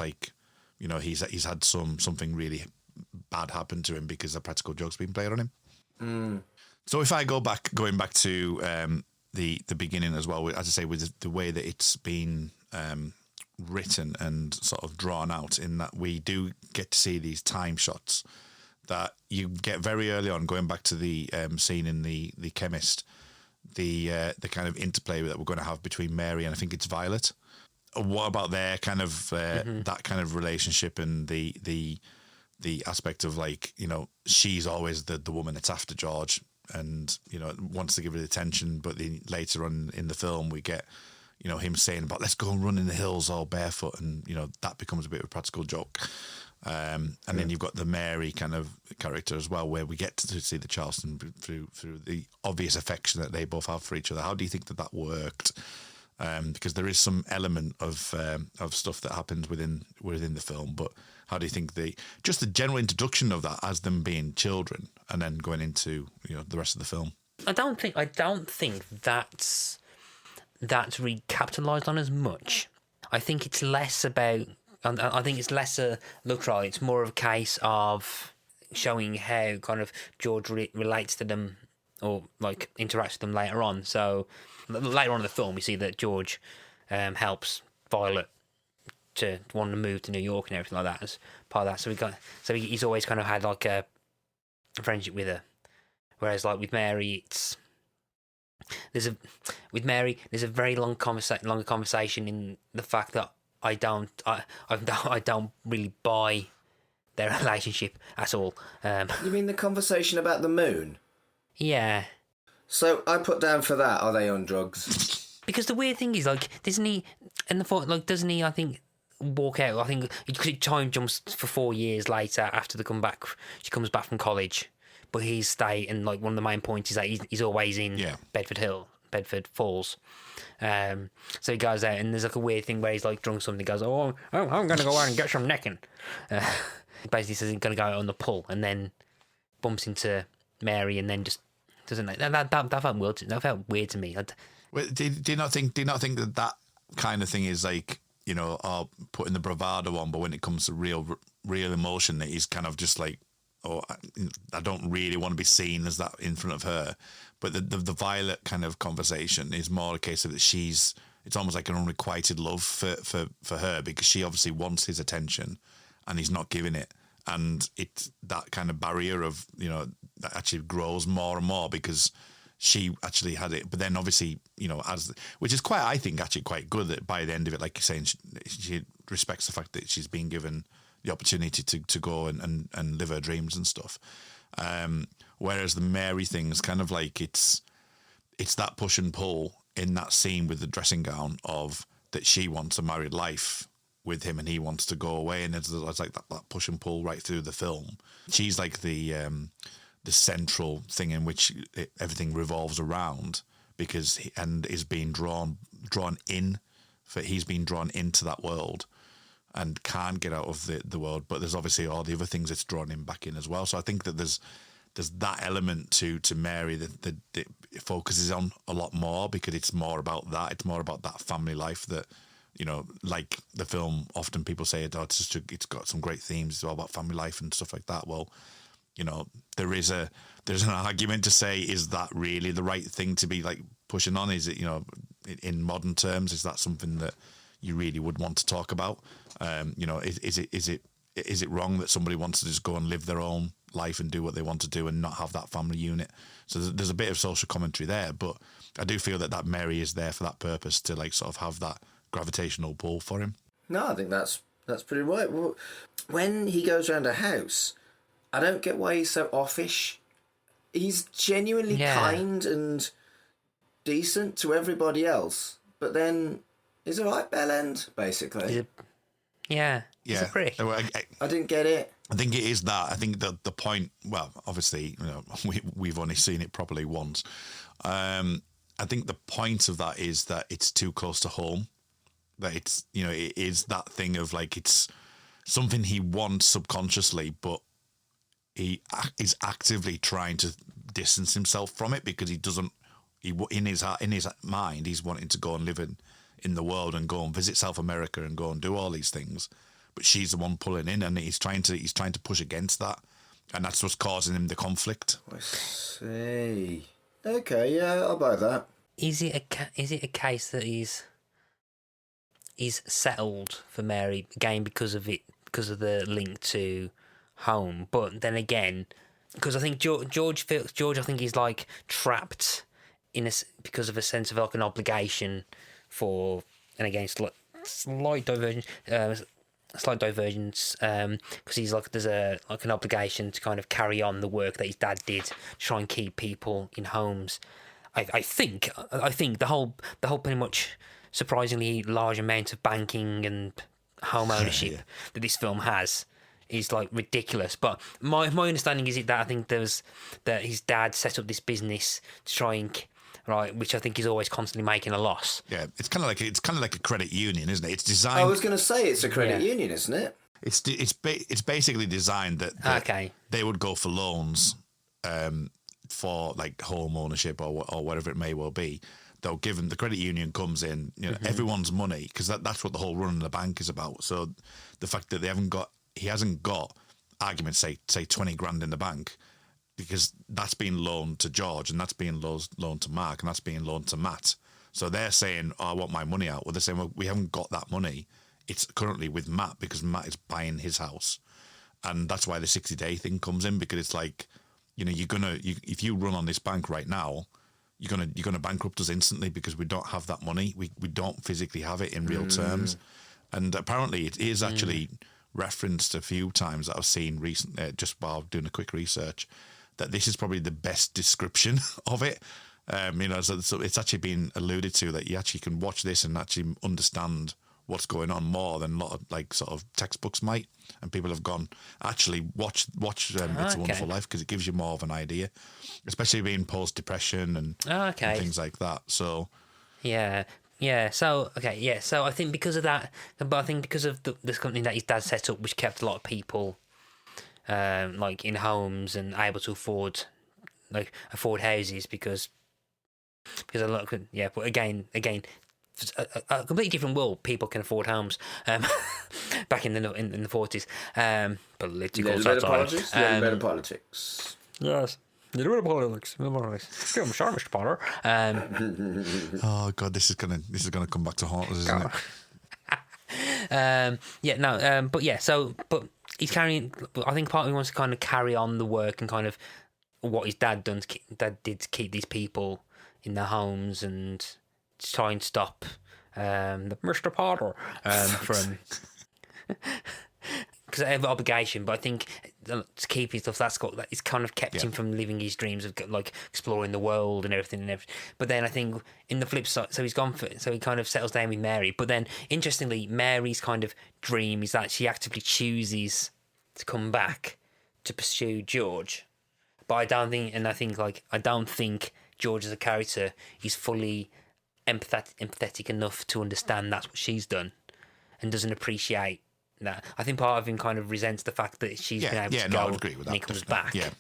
he's had something really bad happen to him because the practical joke's been played on him. So if I going back to the beginning as well, as I say, with the way that it's been written and sort of drawn out, in that we do get to see these time shots that you get very early on, going back to the scene in the chemist, the kind of interplay that we're going to have between Mary and I think it's Violet. What about their kind of that kind of relationship, and the aspect of she's always the woman that's after George, and wants to give it attention, but then later on in the film we get him saying about let's go and run in the hills all barefoot, and that becomes a bit of a practical joke. And then you've got the Mary kind of character as well, where we get to see the Charleston through the obvious affection that they both have for each other. How do you think that worked? Because there is some element of stuff that happens within the film, but how do you think the general introduction of that as them being children and then going into the rest of the film? I don't think that's really capitalised on as much. I think it's less about. I think it's less a look trial. It's more of a case of showing how kind of George relates to them, or like interacts with them later on. So later on in the film, we see that George helps Violet to want to move to New York and everything like that as part of that. So he's always kind of had like a friendship with her, whereas like with Mary, there's a very longer conversation in the fact that I don't really buy their relationship at all. You mean the conversation about the moon? Yeah. So I put down for that. Are they on drugs? Because the weird thing is, like, doesn't he? I think walk out? I think because time jumps for 4 years later after they come back. She comes back from college, but he's stayed, and like one of the main points is that he's always in Bedford Falls. So he goes out, and there's like a weird thing where he's like drunk something. He goes, I'm gonna go out and get some necking. Basically says he's gonna go out on the pull, and then bumps into Mary, and then just doesn't. That felt weird. That felt weird to me. Do you not think that kind of thing is like putting the bravado on, but when it comes to real emotion, that he's kind of just like, I don't really want to be seen as that in front of her. But the Violet kind of conversation is more a case of that it's almost like an unrequited love for her, because she obviously wants his attention and he's not giving it. And it's that kind of barrier of, that actually grows more and more because she actually had it. But then obviously, which is I think actually quite good that by the end of it, like you're saying, she respects the fact that she's been given the opportunity to go and live her dreams and stuff. Whereas the Mary thing is kind of like it's that push and pull in that scene with the dressing gown of that she wants a married life with him and he wants to go away, and it's like that push and pull right through the film. She's like the central thing in which everything revolves around, because is being drawn in. He's been drawn into that world and can't get out of the world, but there's obviously all the other things it's drawn him back in as well. So I think that there's that element to Mary that it focuses on a lot more, because it's more about that. It's more about that family life that, like the film, often people say, it's got some great themes. It's all about family life and stuff like that. Well, there's an argument to say, is that really the right thing to be like pushing on? Is it, in modern terms, is that something that you really would want to talk about? Is it wrong that somebody wants to just go and live their own life and do what they want to do and not have that family unit? So there's a bit of social commentary there, but I do feel that Mary is there for that purpose, to like sort of have that gravitational pull for him. No, I think that's pretty right. Well, when he goes around a house, I don't get why he's so offish. He's genuinely kind and decent to everybody else, but then he's a right bell end, basically. He's a prick. I didn't get it. I think it is that. I think that the point, well, obviously, we've only seen it properly once. I think the point of that is that it's too close to home. That it's, it is that thing of like, it's something he wants subconsciously, but he is actively trying to distance himself from it, because he doesn't, in his mind, he's wanting to go and live in the world and go and visit South America and go and do all these things. But she's the one pulling in, and he's trying to push against that, and that's what's causing him the conflict. I see. Okay, yeah, I'll buy that. Is it a case that he's settled for Mary again because of the link to home? But then again, because I think George I think he's like trapped because of a sense of like an obligation for, and again, slight diversion. slight divergence because he's like there's an obligation to kind of carry on the work that his dad did to try and keep people in homes. I think the whole pretty much surprisingly large amount of banking and home ownership that this film has is like ridiculous. But my understanding is that I think that his dad set up this business to try and which I think is always constantly making a loss. Yeah, it's kind of like a credit union, isn't it? It's designed. I was going to say it's a credit union, isn't it? It's basically designed that they would go for loans for like home ownership or whatever it may well be. Though, given the credit union comes in, everyone's money, because that's what the whole run of the bank is about. So the fact that he hasn't got arguments say 20 grand in the bank, because that's being loaned to George and that's being loaned to Mark and that's being loaned to Matt. So they're saying, I want my money out. Well, they're saying, well, we haven't got that money. It's currently with Matt because Matt is buying his house. And that's why the 60-day thing comes in, because it's like, if you run on this bank right now, you're gonna bankrupt us instantly because we don't have that money. We don't physically have it in real terms. And apparently it is actually referenced a few times that I've seen recently, just while doing a quick research, that this is probably the best description of it. So it's actually been alluded to that you actually can watch this and actually understand what's going on more than a lot of like sort of textbooks might. And people have gone, actually watch It's a Wonderful Life, because it gives you more of an idea, especially being post-depression and things like that. So yeah. So I think because of that, but I think because of this company that his dad set up, which kept a lot of people like in homes and able to afford houses, because a lot of, but again a completely different world. People can afford homes back in the 40s. Political politics. Better politics. Yes. A little bit of politics. I'm sorry, Mr. Potter. Oh God, this is gonna come back to haunt us, isn't it? But he's carrying. I think partly he wants to kind of carry on the work and kind of what his dad did to keep these people in their homes and to try and stop the Mr. Potter from. Because I have an obligation, but I think to keep his stuff, it's kind of kept him from living his dreams of like exploring the world and everything. But then I think in the flip side, so he kind of settles down with Mary. But then interestingly, Mary's kind of dream is that she actively chooses to come back to pursue George. But I don't think George as a character is fully empathetic enough to understand that's what she's done, and doesn't appreciate. No, I think part of him kind of resents the fact that she's been able to go I would agree with that, and he comes back. Yeah.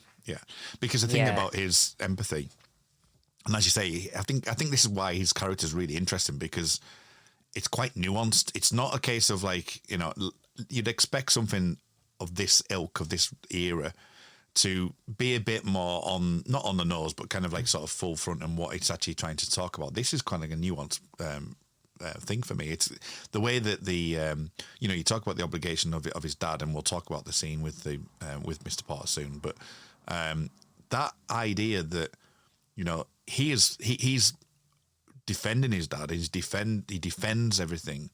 Because the thing about his empathy, and as you say, I think this is why his character is really interesting, because it's quite nuanced. It's not a case of like, you'd expect something of this ilk, of this era, to be a bit more not on the nose, but kind of like sort of full front and what it's actually trying to talk about. This is kind of a nuanced thing for me. It's the way that you talk about the obligation of his dad, and we'll talk about the scene with Mr. Potter soon. But that idea that he's defending his dad, he defends everything,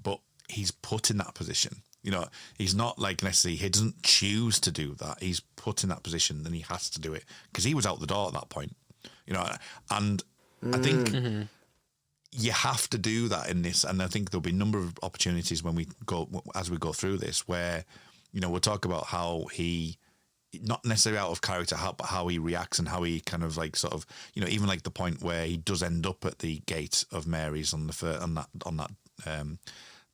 but he's put in that position. He's not like necessarily, he doesn't choose to do that. He's put in that position, and he has to do it because he was out the door at that point. And I think. You have to do that in this, and I think there'll be a number of opportunities as we go through this, where we'll talk about how he, not necessarily out of character, but how he reacts and how he kind of like sort of even like the point where he does end up at the gate of Mary's on that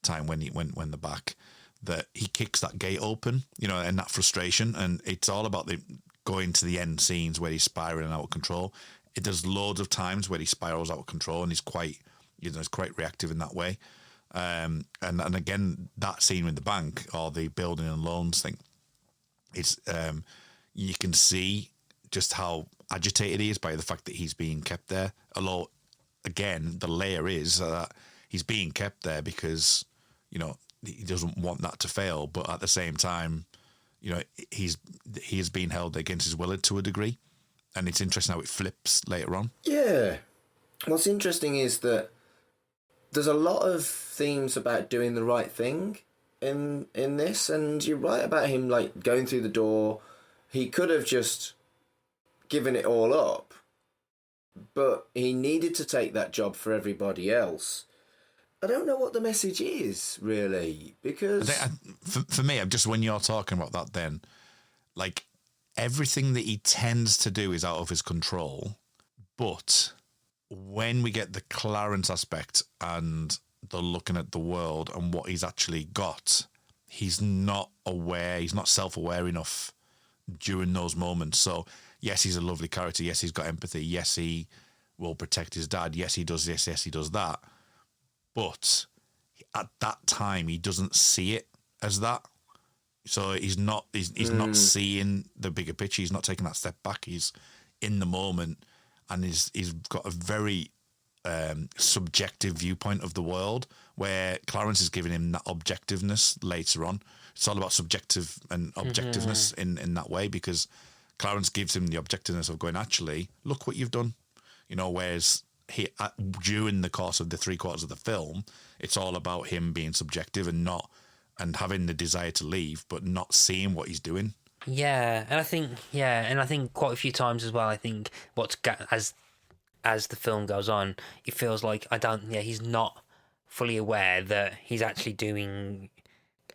time when they're back, that he kicks that gate open, and that frustration, and it's all about the going to the end scenes where he's spiraling out of control. There's loads of times where he spirals out of control, and he's quite reactive in that way. And again, that scene with the bank or the building and loans thing, it's you can see just how agitated he is by the fact that he's being kept there. Although, again, the layer is that he's being kept there because he doesn't want that to fail, but at the same time, he is being held against his will to a degree. And it's interesting how it flips later on. Yeah. What's interesting is that there's a lot of themes about doing the right thing, in this, and you're right about him like going through the door. He could have just given it all up, but he needed to take that job for everybody else. I don't know what the message is really, because for me, I'm just when you're talking about that, then like everything that he tends to do is out of his control, but when we get the Clarence aspect and the looking at the world and what he's actually got, he's not aware, he's not self-aware enough during those moments. So yes, he's a lovely character. Yes, he's got empathy. Yes, he will protect his dad. Yes, he does this. Yes, he does that. But at that time, he doesn't see it as that. So he's not seeing the bigger picture. He's not taking that step back. He's in the moment, and he's got a very subjective viewpoint of the world, where Clarence is giving him that objectiveness later on. It's all about subjective and objectiveness in that way, because Clarence gives him the objectiveness of going, actually, look what you've done. You know, whereas during the course of the 3/4 of the film, it's all about him being subjective and having the desire to leave, but not seeing what he's doing. Yeah, and I think quite a few times as well. I think as the film goes on, it feels like he's not fully aware that he's actually doing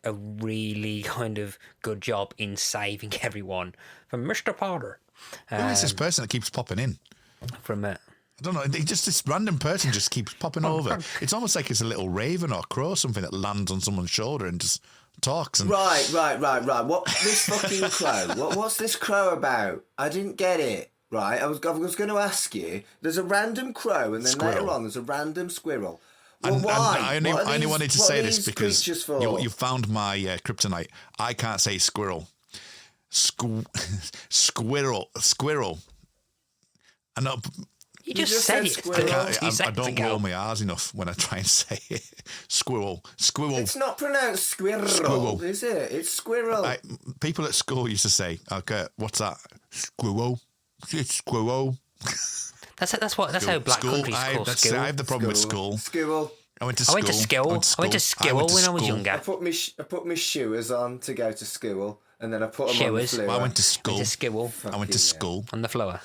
a really kind of good job in saving everyone from Mr. Potter. Who is this person that keeps popping in? From it. I don't know. This random person just keeps popping over. It's almost like it's a little raven or crow or something that lands on someone's shoulder and just talks. And... Right. What this fucking crow? What's this crow about? I didn't get it. Right. I was going to ask you. There's a random crow, and then later on there's a random squirrel. Well, why? And I only wanted to say this because you found my kryptonite. I can't say squirrel. Squirrel. I know. You just said it. I don't roll my R's enough when I try and say it. Squirrel. It's not pronounced squirrel, is it? It's squirrel. People at school used to say, "Okay, what's that? Squirrel. It's squirrel." That's how Black Country's called. School. I have the problem with school. School. I went to school when I was younger. I put my shoes on to go to school, and then I put them on the floor. I went to school. I went to school. On the floor.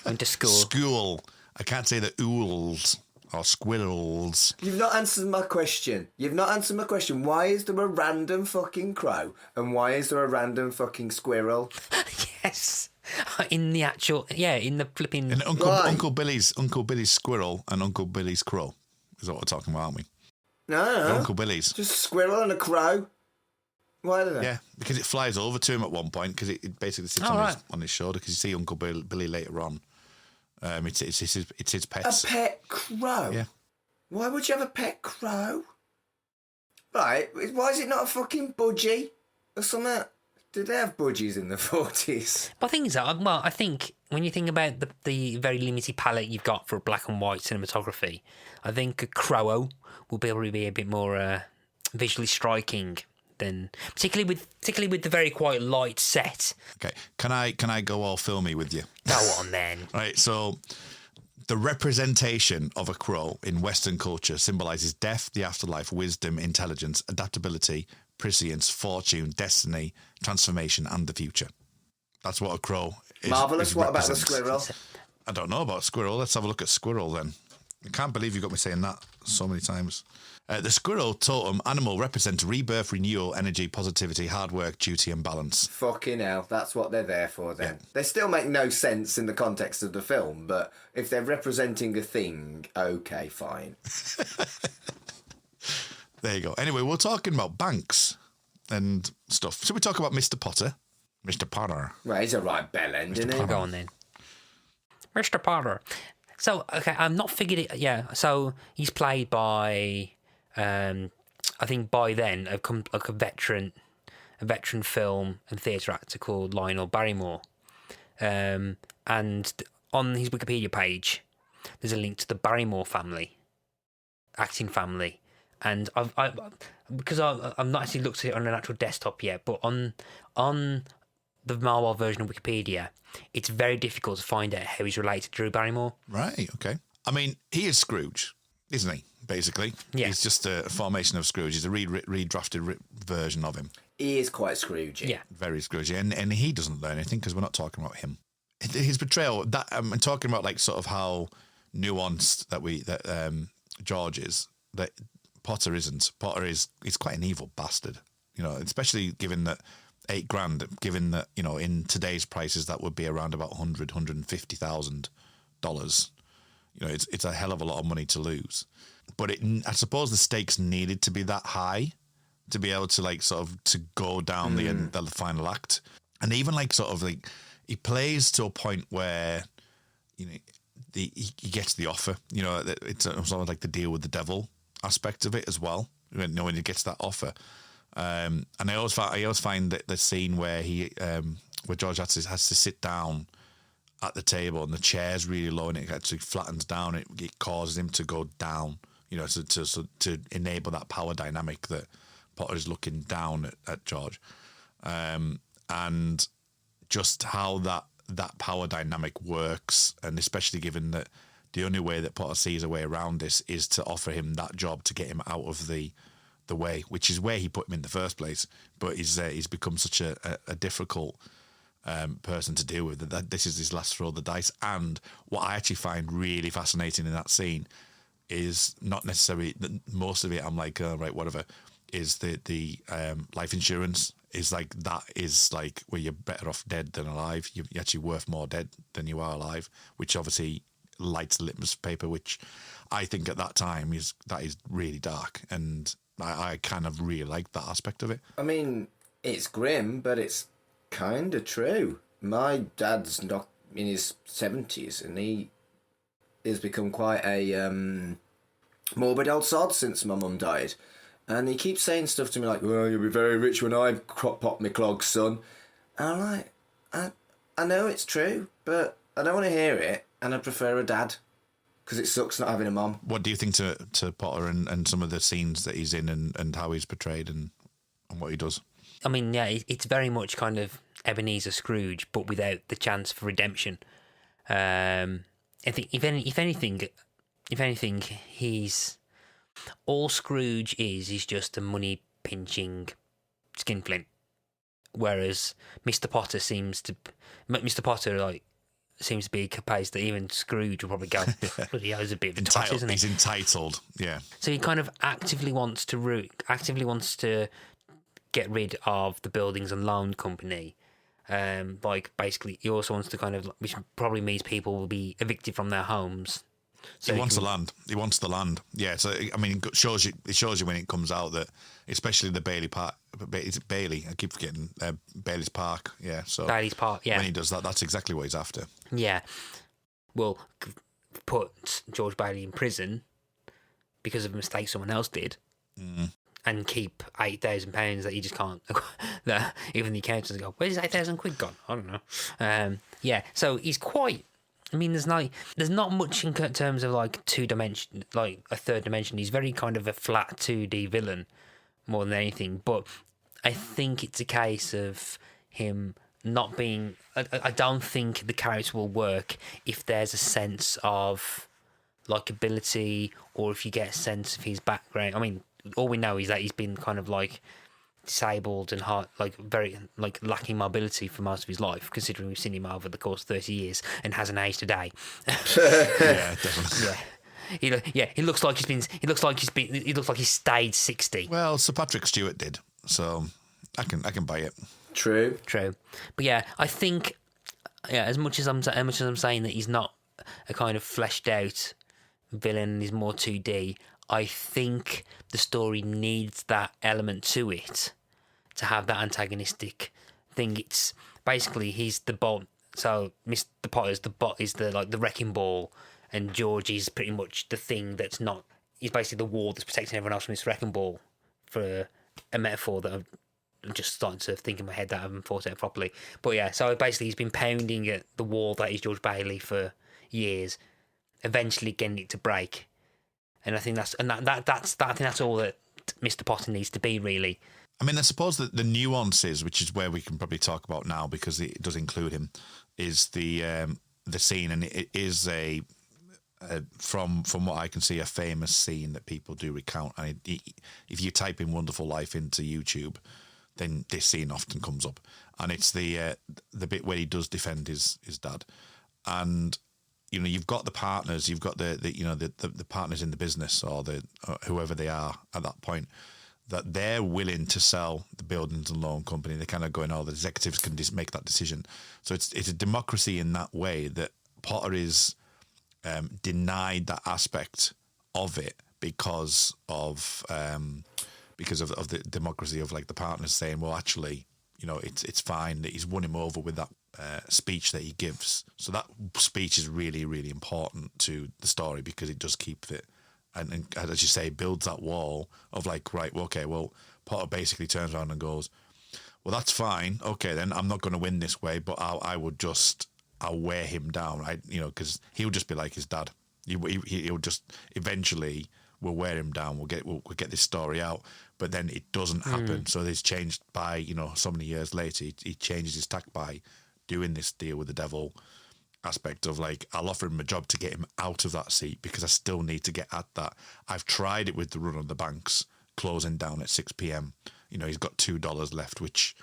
Went to school. School. I can't say the ools or squirrels. You've not answered my question. Why is there a random fucking crow? And why is there a random fucking squirrel? Yes. In the flipping... And Uncle Billy's squirrel and Uncle Billy's crow is what we're talking about, aren't we? No. Uncle Billy's. Just a squirrel and a crow. Why do they? Yeah, because it flies over to him at one point, because it basically sits on his shoulder, because you see Uncle Billy later on. It's his pets. A pet crow? Yeah. Why would you have a pet crow? Right, why is it not a fucking budgie or something? Did they have budgies in the 40s? But I think when you think about the very limited palette you've got for black and white cinematography, I think a crow will probably be a bit more visually striking than, particularly with the very quite light set. Okay, can I go all filmy with you? Go on then. Right, so the representation of a crow in Western culture symbolises death, the afterlife, wisdom, intelligence, adaptability, prescience, fortune, destiny, transformation, and the future. That's what a crow is. Marvellous. What about the squirrel? I don't know about squirrel. Let's have a look at squirrel then. I can't believe you got me saying that so many times. The squirrel totem animal represents rebirth, renewal, energy, positivity, hard work, duty, and balance. Fucking hell, that's what they're there for then. Yeah. They still make no sense in the context of the film, but if they're representing a thing, okay, fine. There you go. Anyway, we're talking about banks and stuff. Should we talk about Mr. Potter? Mr. Potter. Well, he's a right bellend, isn't he? Go on then. Mr. Potter. So, okay, I'm not figured it... Yeah, so he's played by... I think by then, a veteran film and theatre actor called Lionel Barrymore. And on his Wikipedia page, there's a link to the Barrymore family, acting family. And I've not actually looked at it on an actual desktop yet, but on the mobile version of Wikipedia, it's very difficult to find out how he's related to Drew Barrymore. Right, okay. I mean, he is Scrooge. isn't he? Basically, Yeah. He's just a formation of Scrooge. He's a redrafted version of him. He is quite Scroogey. Yeah. Very Scroogey, and he doesn't learn anything because we're not talking about him. His betrayal. That I'm talking about, like sort of how nuanced that George is. That Potter isn't. Potter he's quite an evil bastard. You know, especially given that $8,000. Given that, you know, in today's prices that would be around about $150,000. You know, it's a hell of a lot of money to lose. But I suppose the stakes needed to be that high to be able to like sort of to go down the final act, and even like sort of like he plays to a point where, you know, he gets the offer. You know, it's sort of like the deal with the devil aspect of it as well. When he gets that offer, and I always find that the scene where where George has to sit down at the table and the chair's really low and it actually flattens down. It causes him to go down. You know, to enable that power dynamic that Potter is looking down at George, and just how that power dynamic works, and especially given that the only way that Potter sees a way around this is to offer him that job to get him out of the way, which is where he put him in the first place. But he's become such a difficult person to deal with that this is his last throw of the dice. And what I actually find really fascinating in that scene is not necessarily most of it. I'm like, right, whatever. Is the life insurance is like that is like where you're better off dead than alive. You're actually worth more dead than you are alive, which obviously lights the litmus paper. Which I think at that time is really dark, and I kind of really like that aspect of it. I mean, it's grim, but it's kind of true. My dad's not in his 70s, and he has become quite a morbid old sod since my mum died. And he keeps saying stuff to me like, well, you'll be very rich when I pop my clogs, son. And I'm like, I know it's true, but I don't want to hear it, and I prefer a dad, because it sucks not having a mum. What do you think to Potter and some of the scenes that he's in and how he's portrayed and what he does? I mean, yeah, it's very much kind of Ebenezer Scrooge, but without the chance for redemption. I think if anything, he's all Scrooge is just a money pinching skinflint, whereas Mr. Potter seems to be a case that even Scrooge will probably go, but he has a bit of a twat, isn't he? He's entitled, yeah. So he kind of actively wants to get rid of the buildings and loan company. Like basically, he also wants to kind of, which probably means people will be evicted from their homes. So he wants the land. He wants the land. Yeah. So I mean, it shows you when it comes out that, especially the Bailey Park. Is it Bailey? I keep forgetting. Bailey's Park. Yeah. So Bailey's Park. Yeah. When he does that, that's exactly what he's after. Yeah. Well, put George Bailey in prison because of a mistake someone else did, and keep £8,000 that he just can't. That even the accountants go, "Where's £8,000 gone?" I don't know. Yeah. So he's quite. I mean, there's not much in terms of like two-dimension, like a third dimension. He's very kind of a flat 2D villain more than anything. But I think it's a case of him not being. I don't think the character will work if there's a sense of likability, or if you get a sense of his background. I mean, all we know is that he's been kind of like disabled and very lacking mobility for most of his life, considering we've seen him over the course of 30 years and hasn't aged a day. Yeah, definitely. Yeah. He looks like he's stayed 60. Well, Sir Patrick Stewart did, so I can buy it. True. But yeah, I think as much as I'm saying that he's not a kind of fleshed out villain, he's more 2D. I think the story needs that element to it to have that antagonistic thing. It's basically he's the bot. So Mr. Potter's the bot, is the wrecking ball, and George is pretty much the thing that's not. He's basically the wall that's protecting everyone else from this wrecking ball. For a metaphor that I'm just starting to think in my head that I haven't thought out properly. But yeah, so basically he's been pounding at the wall that is George Bailey for years, eventually getting it to break. And I think that's all that Mr. Potter needs to be, really. I mean, I suppose that the nuances, which is where we can probably talk about now because it does include him, is the scene, and it is a from what I can see, a famous scene that people do recount. And if you type in "Wonderful Life" into YouTube, then this scene often comes up, and it's the bit where he does defend his dad, and you've got the partners, you've got the partners in the business or whoever they are at that point, that they're willing to sell the buildings and loan company. They're kind of going, the executives can just make that decision. So it's a democracy in that way, that Potter is denied that aspect of it because of the democracy of like the partners saying, well, actually, it's fine, that he's won him over with that speech that he gives. So that speech is really, really important to the story, because it does keep it, and as you say, builds that wall of like, right, okay, well, Potter basically turns around and goes, well, that's fine, okay, then I'm not going to win this way, but I'll wear him down, right? Because he'll just be like his dad. He'll just eventually, we'll wear him down. We'll get this story out, but then it doesn't happen. So it's changed by so many years later. He changes his tack by doing this deal with the devil aspect of like, I'll offer him a job to get him out of that seat, because I still need to get at that. I've tried it with the run on the banks closing down at 6 p.m. He's got $2 left, which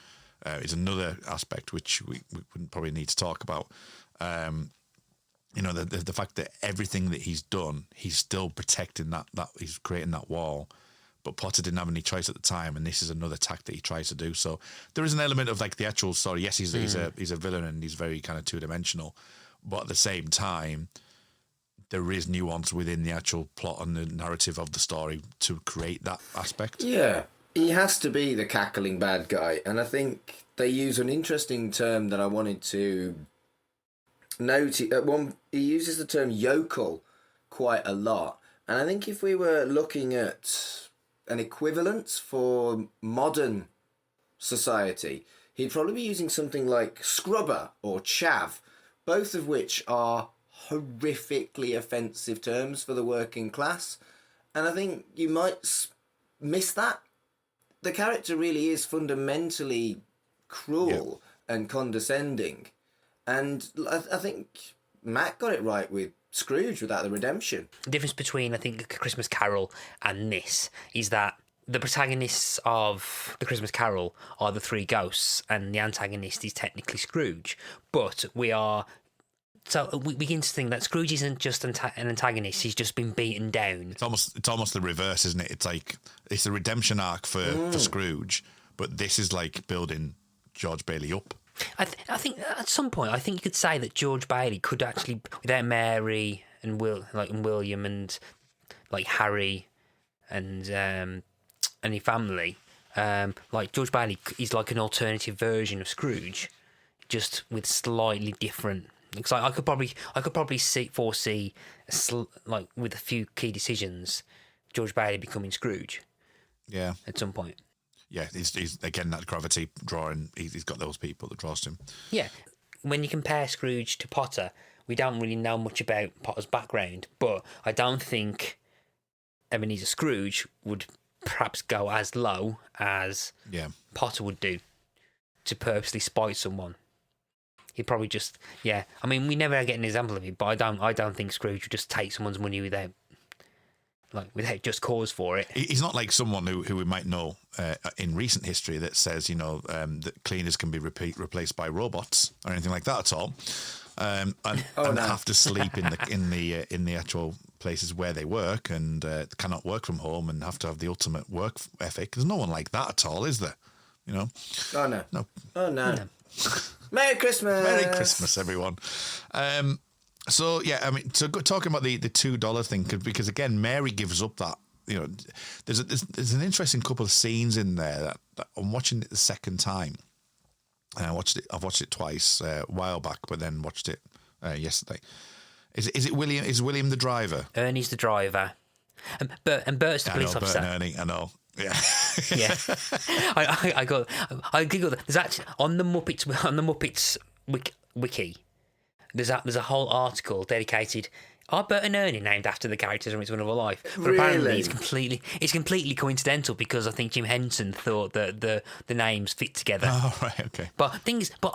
is another aspect which we wouldn't probably need to talk about. The fact that everything that he's done, he's still protecting that he's creating that wall. But Potter didn't have any choice at the time, and this is another tack that he tries to do. So there is an element of like the actual story. Yes, he's a villain, and he's very kind of two-dimensional, but at the same time, there is nuance within the actual plot and the narrative of the story to create that aspect. Yeah, he has to be the cackling bad guy, and I think they use an interesting term that I wanted to note. He uses the term yokel quite a lot, and I think if we were looking at an equivalent for modern society, he'd probably be using something like scrubber or chav, both of which are horrifically offensive terms for the working class. And I think you might miss that. The character really is fundamentally cruel and condescending. And I think Matt got it right with Scrooge without the redemption. The difference between, I think, A Christmas Carol and this is that the protagonists of The Christmas Carol are the three ghosts, and the antagonist is technically Scrooge. But we begin to think that Scrooge isn't just an antagonist; he's just been beaten down. It's almost the reverse, isn't it? It's like it's a redemption arc for Scrooge, but this is like building George Bailey up. I think at some point, I think you could say that George Bailey could actually, without Mary and William and like Harry and any family, like George Bailey is like an alternative version of Scrooge, just with slightly different. Because I could probably foresee like with a few key decisions, George Bailey becoming Scrooge. Yeah, at some point. Yeah, he's again that gravity drawing. He's got those people that draws to him. Yeah, when you compare Scrooge to Potter, we don't really know much about Potter's background, but I don't think Ebenezer Scrooge would perhaps go as low as Potter would do to purposely spite someone. He'd probably just I mean, we never get an example of it, but I don't think Scrooge would just take someone's money without just cause for it. He's not like someone who we might know in recent history that says, that cleaners can be replaced by robots or anything like that at all, and have to sleep in the actual places where they work and cannot work from home and have to have the ultimate work ethic. There's no one like that at all, is there? Oh no. Merry Christmas. Merry Christmas, everyone. So talking about the $2 thing, because again, Mary gives up that. There's an interesting couple of scenes in there that I'm watching it the second time, and I've watched it twice a while back, but then watched it yesterday. Is it William? Is William the driver? Ernie's the driver, and Bert's the police officer. Bert and Ernie, I know. Yeah, yeah. I giggled. There's actually on the Muppets wiki. There's a whole article dedicated Are Bert and Ernie named after the characters from It's a Wonderful Life? But Really? apparently it's completely coincidental because I think Jim Henson thought that the names fit together. Oh, right, okay. But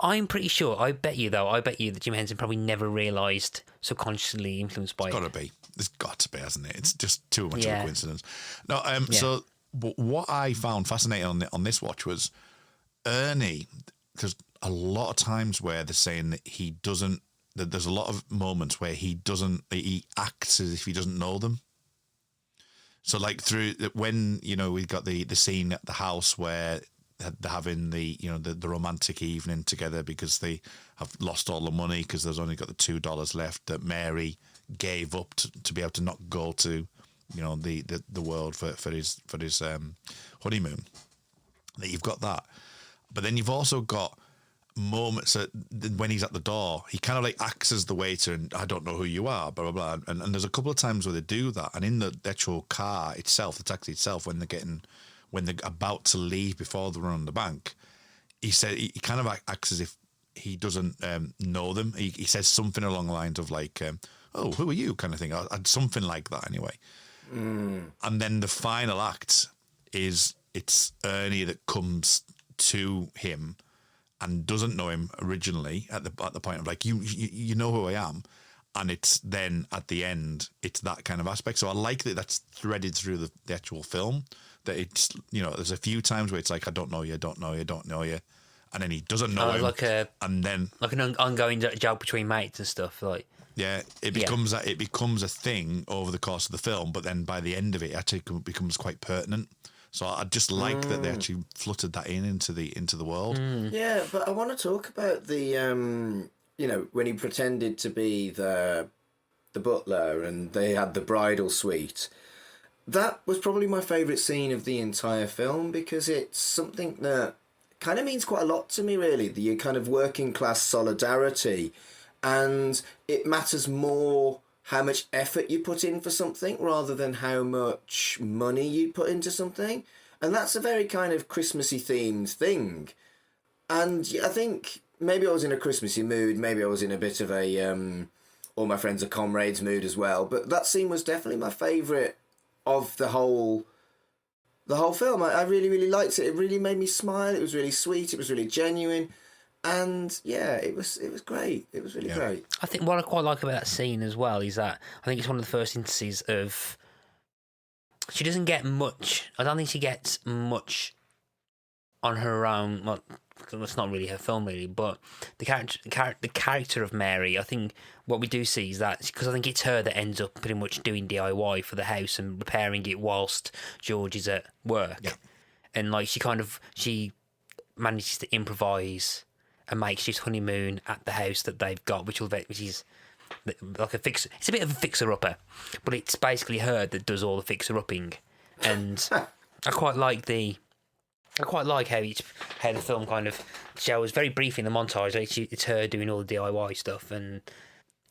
I'm pretty sure. I bet you that Jim Henson probably never realised, subconsciously influenced by it. Got to be. There's got to be, hasn't it? It's just too much of Yeah. a coincidence. No, so what I found fascinating on this watch was Ernie. There's a lot of times where they're saying that he doesn't. That there's a lot of moments where he acts as if he doesn't know them. So like through when we got the scene at the house where they're having the romantic evening together because they have lost all the money because there's only got the $2 left that Mary gave up to be able to not go to the world for his honeymoon. That you've got that, but then you've also got moments when he's at the door, he kind of like acts as the waiter and I don't know who you are, blah blah blah. And there's a couple of times where they do that, and in the actual car itself, the taxi itself, when they're about to leave before they run on the bank, he said he kind of acts as if he doesn't know them. He says something along the lines of like, "Oh, who are you?" kind of thing, or something like that. Anyway, and then the final act is it's Ernie that comes to him and doesn't know him originally at the point of like you know who I am, and it's then at the end it's that kind of aspect. So I like that that's threaded through the actual film. That it's there's a few times where it's like I don't know you, and then he doesn't know him, and then like an ongoing joke between mates and stuff like. Yeah, it becomes a thing over the course of the film, but then by the end of it actually becomes quite pertinent. So I just like that they actually fluttered that into the world. Yeah, but I want to talk about the when he pretended to be the butler and they had the bridal suite. That was probably my favourite scene of the entire film because it's something that kind of means quite a lot to me, really. The kind of working class solidarity, and it matters more how much effort you put in for something rather than how much money you put into something. And that's a very kind of Christmassy themed thing. And I think maybe I was in a Christmassy mood, maybe I was in a bit of a all my friends are comrades mood as well, but that scene was definitely my favourite of the whole film. I really, really liked it. It really made me smile. It was really sweet. It was really genuine. And yeah, it was great. It was really great. I think what I quite like about that scene as well is that I think it's one of the first instances of she doesn't get much. I don't think she gets much on her own. Well, it's not really her film, really, but the character of Mary. I think what we do see is that because I think it's her that ends up pretty much doing DIY for the house and repairing it whilst George is at work, and like she manages to improvise a makeshift honeymoon at the house that they've got, which is like it's a bit of a fixer-upper, but it's basically her that does all the fixer-upping, and I quite like how the film kind of shows very briefly in the montage. It's her doing all the DIY stuff, and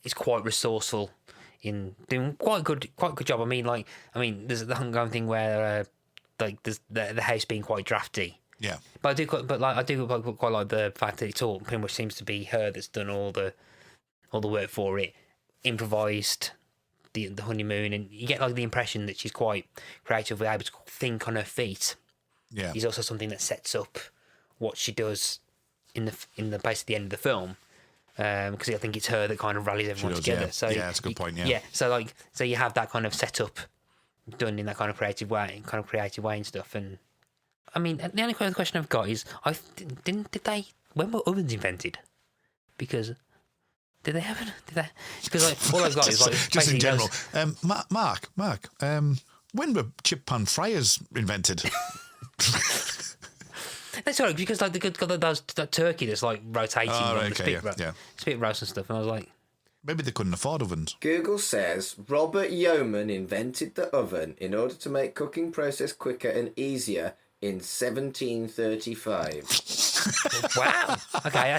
it's quite resourceful in doing quite a good job. I mean, there's the ongoing thing where there's the house being quite drafty. Yeah, but I do quite like the fact that it's all pretty much seems to be her that's done all the work for it, improvised the honeymoon, and you get like the impression that she's quite creatively able to think on her feet. Yeah, is also something that sets up what she does in the basically the end of the film, because I think it's her that kind of rallies everyone together. Yeah. So yeah, that's a good point. Yeah, So you have that kind of setup done in that kind of creative way and stuff, and. I mean, the only question I've got is, when were ovens invented? Because did they? Because all I've got is like just in general. Mark, when were chip pan fryers invented? That's all right, because like that turkey that's like rotating on the spit roast and stuff, and I was like, maybe they couldn't afford ovens. Google says Robert Yeoman invented the oven in order to make cooking process quicker and easier. In 1735. Wow. Okay,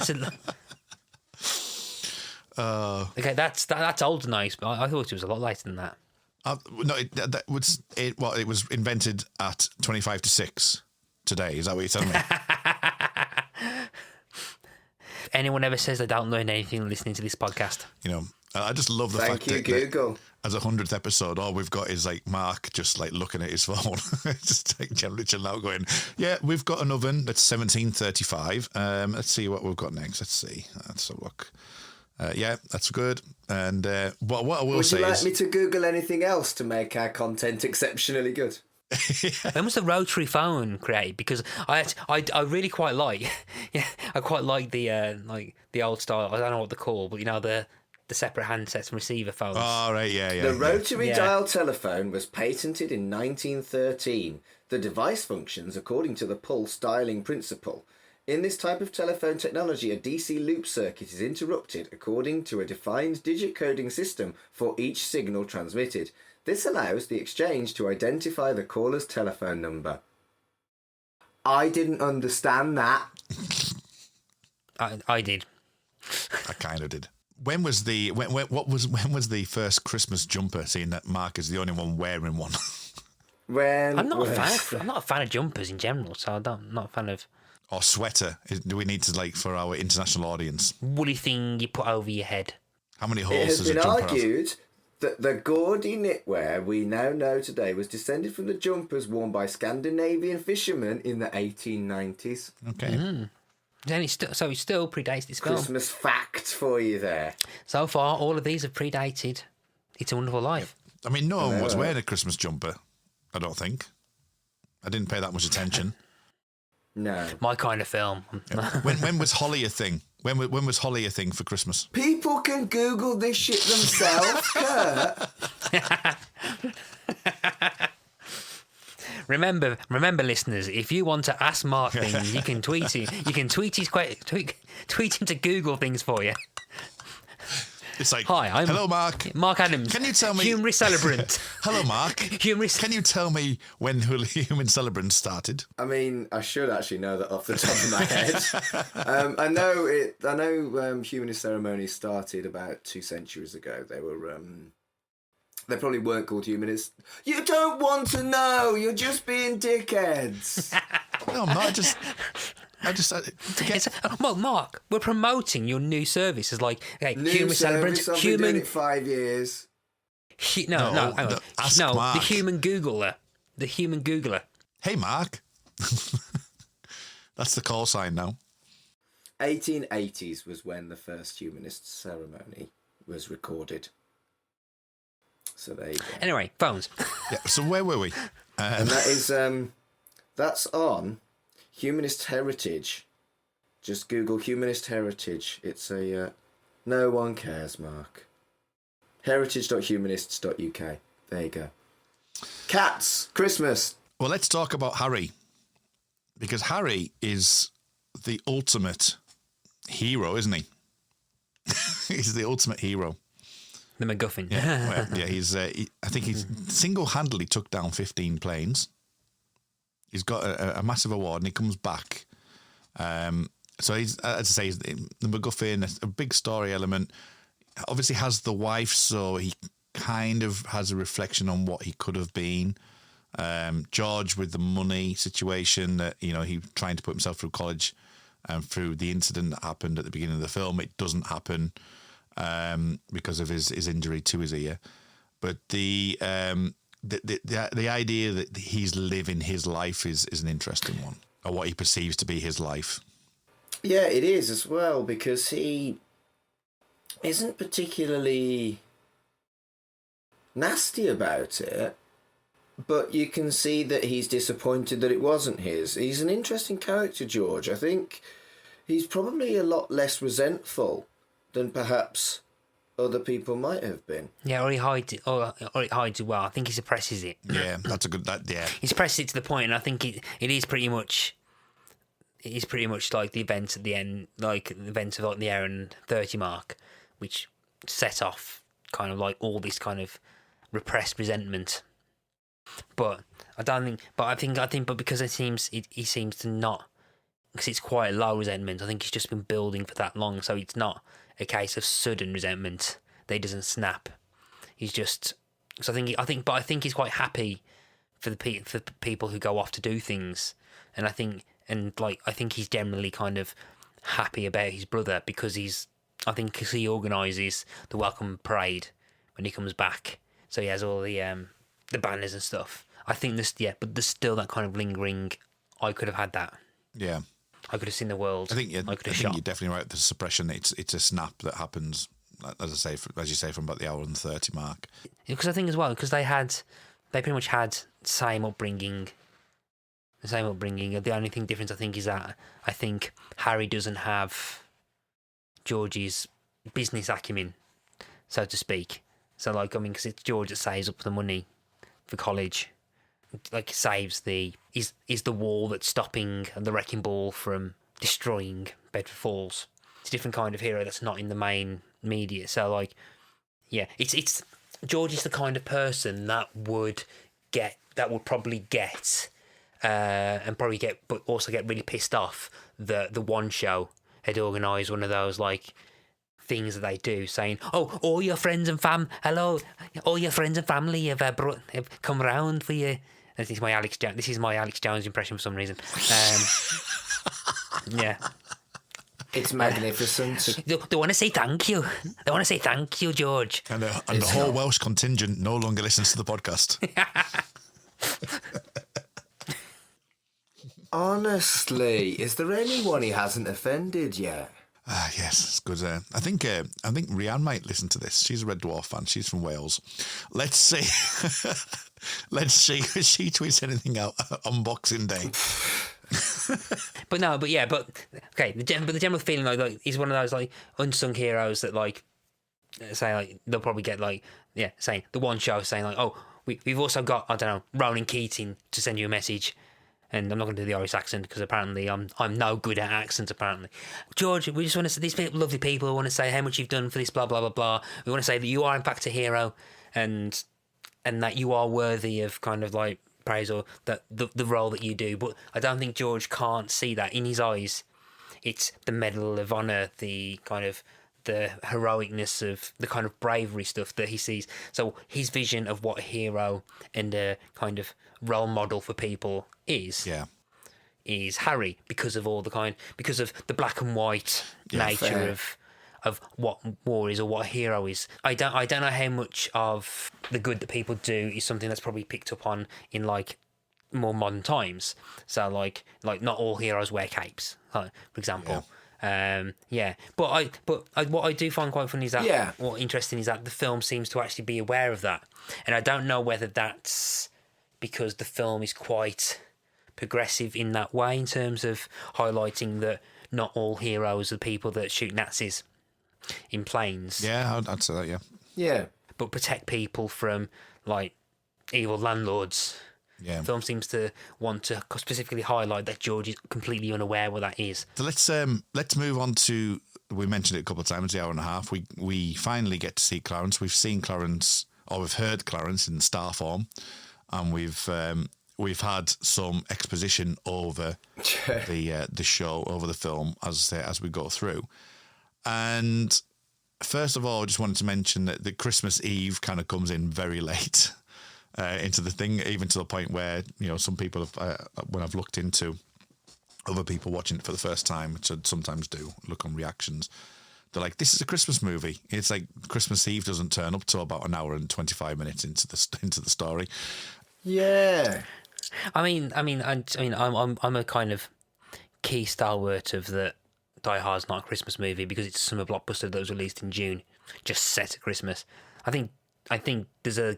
that's that's old nice, but I thought it was a lot later than that. No, it was invented at 25 to 6 today. Is that what you're telling me? Anyone ever says they don't learn anything listening to this podcast? And I just love the Thank fact you, that Google. as a 100th episode, all we've got is like Mark just like looking at his phone, just like generally chilling out, going, "Yeah, we've got an oven that's 1735. Let's see what we've got next. Let's see. Let's have a look. Yeah, that's good. And what I will Would say you like is, me to Google anything else to make our content exceptionally good? When was the rotary phone created? Because I really quite like, yeah, I quite like the old style. I don't know what they're called, but you know the separate handsets and receiver phones. oh right, yeah. The rotary Yeah. dial telephone was patented in 1913. The device functions according to the pulse dialing principle. In this type of telephone technology, a DC loop circuit is interrupted according to a defined digit coding system for each signal transmitted. This allows the exchange to identify the caller's telephone number. I didn't understand that. I did. I kind of did. When was the first Christmas jumper? Seeing that Mark is the only one wearing one. I'm not a fan of jumpers in general, so I'm not a fan of Or sweater? Do we need to, like, for our international audience? woolly thing you put over your head. How many It holes has does a been jumper have? argued that the gaudy knitwear we now know today was descended from the jumpers worn by Scandinavian fishermen in the 1890s. Okay. Then it still predates this film. Christmas fact for you there. So far, all of these have predated It's a Wonderful Life. I mean, no one was wearing a Christmas jumper, I don't think. I didn't pay that much attention. No. My kind of film. When was Holly a thing? When was Holly a thing for Christmas? People can Google this shit themselves, Kurt. Remember, listeners, if you want to ask Mark things, you can tweet him. You can tweet him to Google things for you. It's like, Hi, I'm hello, Mark. Mark Adams. Can you tell me? Humorous celebrant. Hello, Mark. Humorous. Can you tell me when Human Celebrant started? I mean, I should actually know that off the top of my head. I know humanist ceremonies started about 2 centuries ago. They were they probably weren't called humanists. You don't want to know. You're just being dickheads. No, I'm not. Well, Mark, we're promoting your new service as like New human celebrant, service, I've been doing it 5 years. No, hang on. Ask Mark. The human Googler. The human Googler. Hey, Mark. That's the call sign now. 1880s was when the first humanist ceremony was recorded. So there you go. Anyway, phones. Yeah. So where were we? And that is that's on Humanist Heritage. Just Google Humanist Heritage. It's a no one cares, Mark. heritage.humanists.uk. There you go. Cats, Christmas. Well, let's talk about Harry, because Harry is the ultimate hero, isn't he? He's the ultimate hero. The MacGuffin. Yeah, well, yeah. I think he's single-handedly took down 15 planes. He's got a massive award, and he comes back. So he's, as I say, he's the MacGuffin, a big story element. Obviously has the wife, so he kind of has a reflection on what he could have been. George with the money situation, that he trying to put himself through college, and through the incident that happened at the beginning of the film, it doesn't happen because of his injury to his ear. But the idea that he's living his life is an interesting one, or what he perceives to be his life. Yeah, it is as well, because he isn't particularly nasty about it, but you can see that he's disappointed that it wasn't his. He's an interesting character, George. I think he's probably a lot less resentful than perhaps other people might have been. Yeah, or he hides it, or it hides it well. I think he suppresses it. Yeah, that's a good. Yeah, he suppresses it to the point, and I think it is pretty much. It is pretty much like the events at the end, like the events of like the hour and 30 mark, which set off kind of like all this kind of repressed resentment. But I don't think. But I think. But because he seems to not, because it's quite a low resentment. I think he's just been building for that long, so it's not a case of sudden resentment that he doesn't snap. He's just. So I think he's quite happy for the people who go off to do things, and I think he's generally kind of happy about his brother, because he's I think because he organises the welcome parade when he comes back, so he has all the banners and stuff. I think but there's still that kind of lingering. I could have had that. Yeah. I could have seen the world. I think you're definitely right. The suppression, it's a snap that happens, as you say, from about the hour and 30 mark. Because I think as well, because they pretty much had the same upbringing. The only thing difference I think is that I think Harry doesn't have George's business acumen, so to speak. So like, I mean, because it's George that saves up the money for college. Like, saves is the wall that's stopping the wrecking ball from destroying Bedford Falls. It's a different kind of hero that's not in the main media. So like, yeah, it's George is the kind of person that would probably get but also get really pissed off that the One Show had organised one of those like things that they do, saying, "Oh, all your friends and hello, all your friends and family have come round for you." This is my Alex Jones impression for some reason. Yeah. It's magnificent. They want to say thank you. They want to say thank you, George. And the whole Welsh contingent no longer listens to the podcast. Honestly, is there anyone he hasn't offended yet? Yes, it's good. I think Rhiann might listen to this. She's a Red Dwarf fan. She's from Wales. Let's see. Let's see if she tweets anything out on Boxing Day. Okay. The general feeling like he's one of those like unsung heroes that like say like they'll probably get like saying the One Show saying like, oh, we've also got, I don't know, Ronan Keating to send you a message. And I'm not going to do the Irish accent because apparently I'm no good at accents, apparently. George, we just want to say, these lovely people want to say how much you've done for this, blah, blah, blah, blah. We want to say that you are, in fact, a hero and that you are worthy of kind of like praise or that the role that you do. But I don't think George can't see that. In his eyes, it's the Medal of Honor, the kind of the heroicness of the kind of bravery stuff that he sees. So his vision of what a hero and a kind of role model for people is Harry, because of the black and white nature of what war is or what a hero is. I don't know how much of the good that people do is something that's probably picked up on in like more modern times. So like not all heroes wear capes, for example. But what I do find quite funny is that what interesting is that the film seems to actually be aware of that, and I don't know whether that's because the film is quite progressive in that way in terms of highlighting that not all heroes are people that shoot Nazis in planes. Yeah, I'd say that. Yeah. Yeah. But protect people from like evil landlords. Yeah. The film seems to want to specifically highlight that George is completely unaware what that is. So let's move on to, we mentioned it a couple of times, the hour and a half. We finally get to see Clarence. We've seen Clarence, or we've heard Clarence in star form, and we've had some exposition over the show, over the film as we go through. And first of all, I just wanted to mention that the Christmas Eve kind of comes in very late. Into the thing, even to the point where, you know, some people have, when I've looked into other people watching it for the first time, which I sometimes do, look on reactions, they're like, this is a Christmas movie. It's like Christmas Eve doesn't turn up till about an hour and 25 minutes into the story. Yeah. I'm a kind of key stalwart of that Die Hard's not a Christmas movie because it's a summer blockbuster that was released in June, just set at Christmas. I think there's a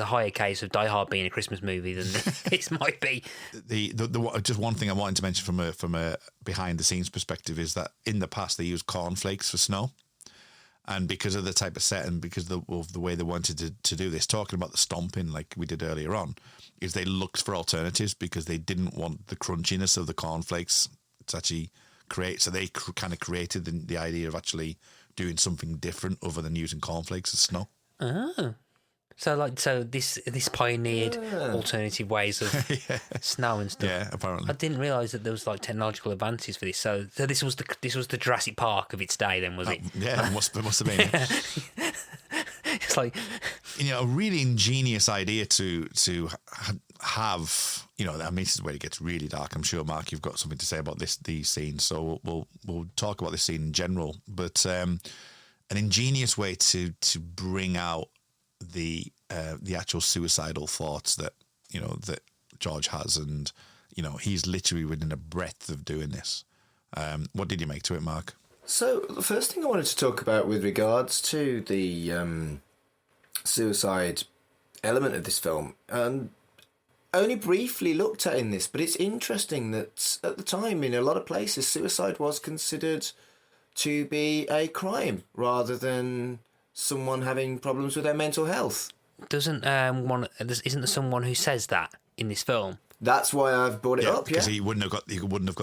higher case of Die Hard being a Christmas movie than this might be. The just one thing I wanted to mention from a behind the scenes perspective is that in the past they used cornflakes for snow, and because of the type of set and because of the way they wanted to do this, talking about the stomping like we did earlier on, is they looked for alternatives because they didn't want the crunchiness of the cornflakes to actually create. So they kind of created the idea of actually doing something different other than using cornflakes as snow. Oh, so this pioneered alternative ways of snow and stuff. Yeah, apparently. I didn't realise that there was like technological advances for this. So this was the Jurassic Park of its day, then, was it? Yeah, it must have been. It's like, you know, a really ingenious idea to have, you know, I mean, this is where it gets really dark. I'm sure, Mark, you've got something to say about these scenes, so we'll talk about this scene in general. But an ingenious way to bring out the actual suicidal thoughts that, you know, that George has, and, you know, he's literally within a breath of doing this. What did you make to it, Mark? So the first thing I wanted to talk about with regards to the suicide element of this film, only briefly looked at in this, but it's interesting that at the time, in a lot of places, suicide was considered to be a crime rather than someone having problems with their mental health. Isn't there someone who says that in this film? That's why I've brought it up. Because he wouldn't have got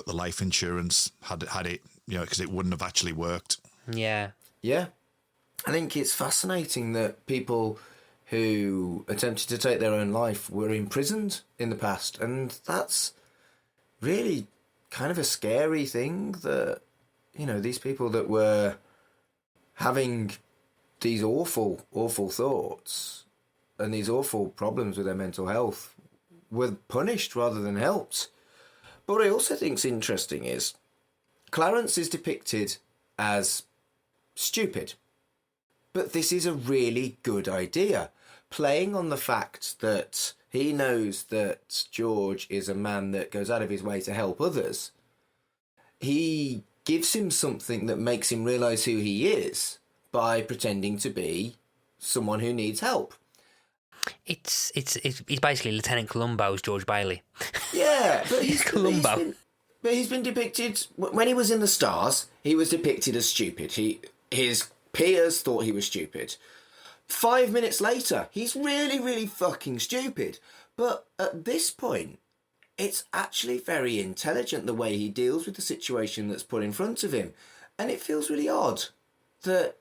the life insurance had it, you know, because it wouldn't have actually worked. Yeah. Yeah. I think it's fascinating that people who attempted to take their own life were imprisoned in the past, and that's really kind of a scary thing, that, you know, these people that were having these awful thoughts and these awful problems with their mental health were punished rather than helped. But what I also think's interesting is Clarence is depicted as stupid. But this is a really good idea, playing on the fact that he knows that George is a man that goes out of his way to help others. He gives him something that makes him realise who he is by pretending to be someone who needs help. It's basically Lieutenant Columbo's George Bailey. Yeah, but he's Columbo. He's been depicted, when he was in the Stars, he was depicted as stupid. His peers thought he was stupid. 5 minutes later, he's really, really fucking stupid. But at this point, it's actually very intelligent the way he deals with the situation that's put in front of him. And it feels really odd that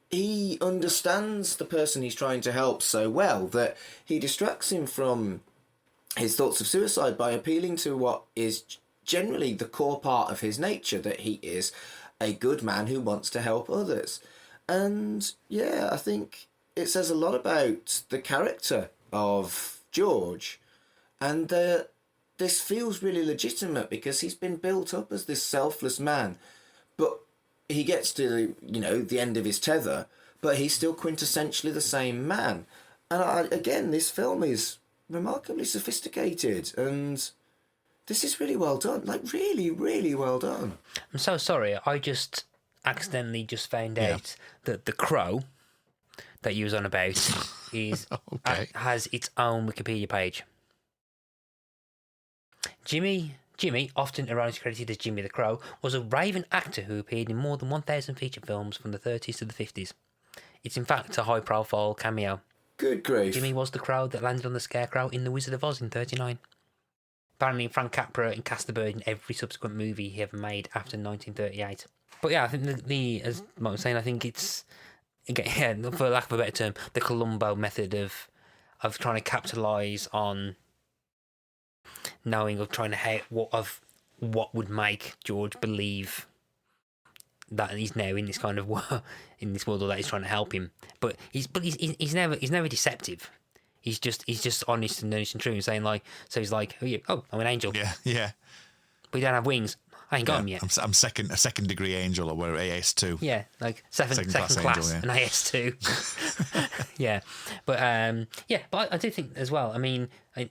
he understands the person he's trying to help so well that he distracts him from his thoughts of suicide by appealing to what is generally the core part of his nature, that he is a good man who wants to help others. And yeah, I think it says a lot about the character of George, and this feels really legitimate because he's been built up as this selfless man, but he gets to, you know, the end of his tether, but he's still quintessentially the same man. And again, this film is remarkably sophisticated, and this is really well done. Like, really, really well done. I'm so sorry. I just accidentally found out that the crow that you was on about is has its own Wikipedia page. Jimmy, often erroneously credited as Jimmy the Crow, was a raving actor who appeared in more than 1,000 feature films from the 30s to the 50s. It's in fact a high-profile cameo. Good grief. Jimmy was the crow that landed on the Scarecrow in The Wizard of Oz in 1939. Apparently, Frank Capra cast the bird in every subsequent movie he ever made after 1938. But yeah, I think as Mike was saying, I think it's, again, for lack of a better term, the Columbo method of trying to capitalise on knowing, of trying to what would make George believe that he's now in this kind of in this world, or that he's trying to help him. But he's never deceptive. He's just honest and true, and saying like, so he's like, who are you? Oh, I'm an angel. Yeah. But you don't have wings. I ain't got them yet. I'm a second degree angel, or we're AS2. Yeah, like second class angel, and AS2. Yeah, but but I do think as well. I mean, I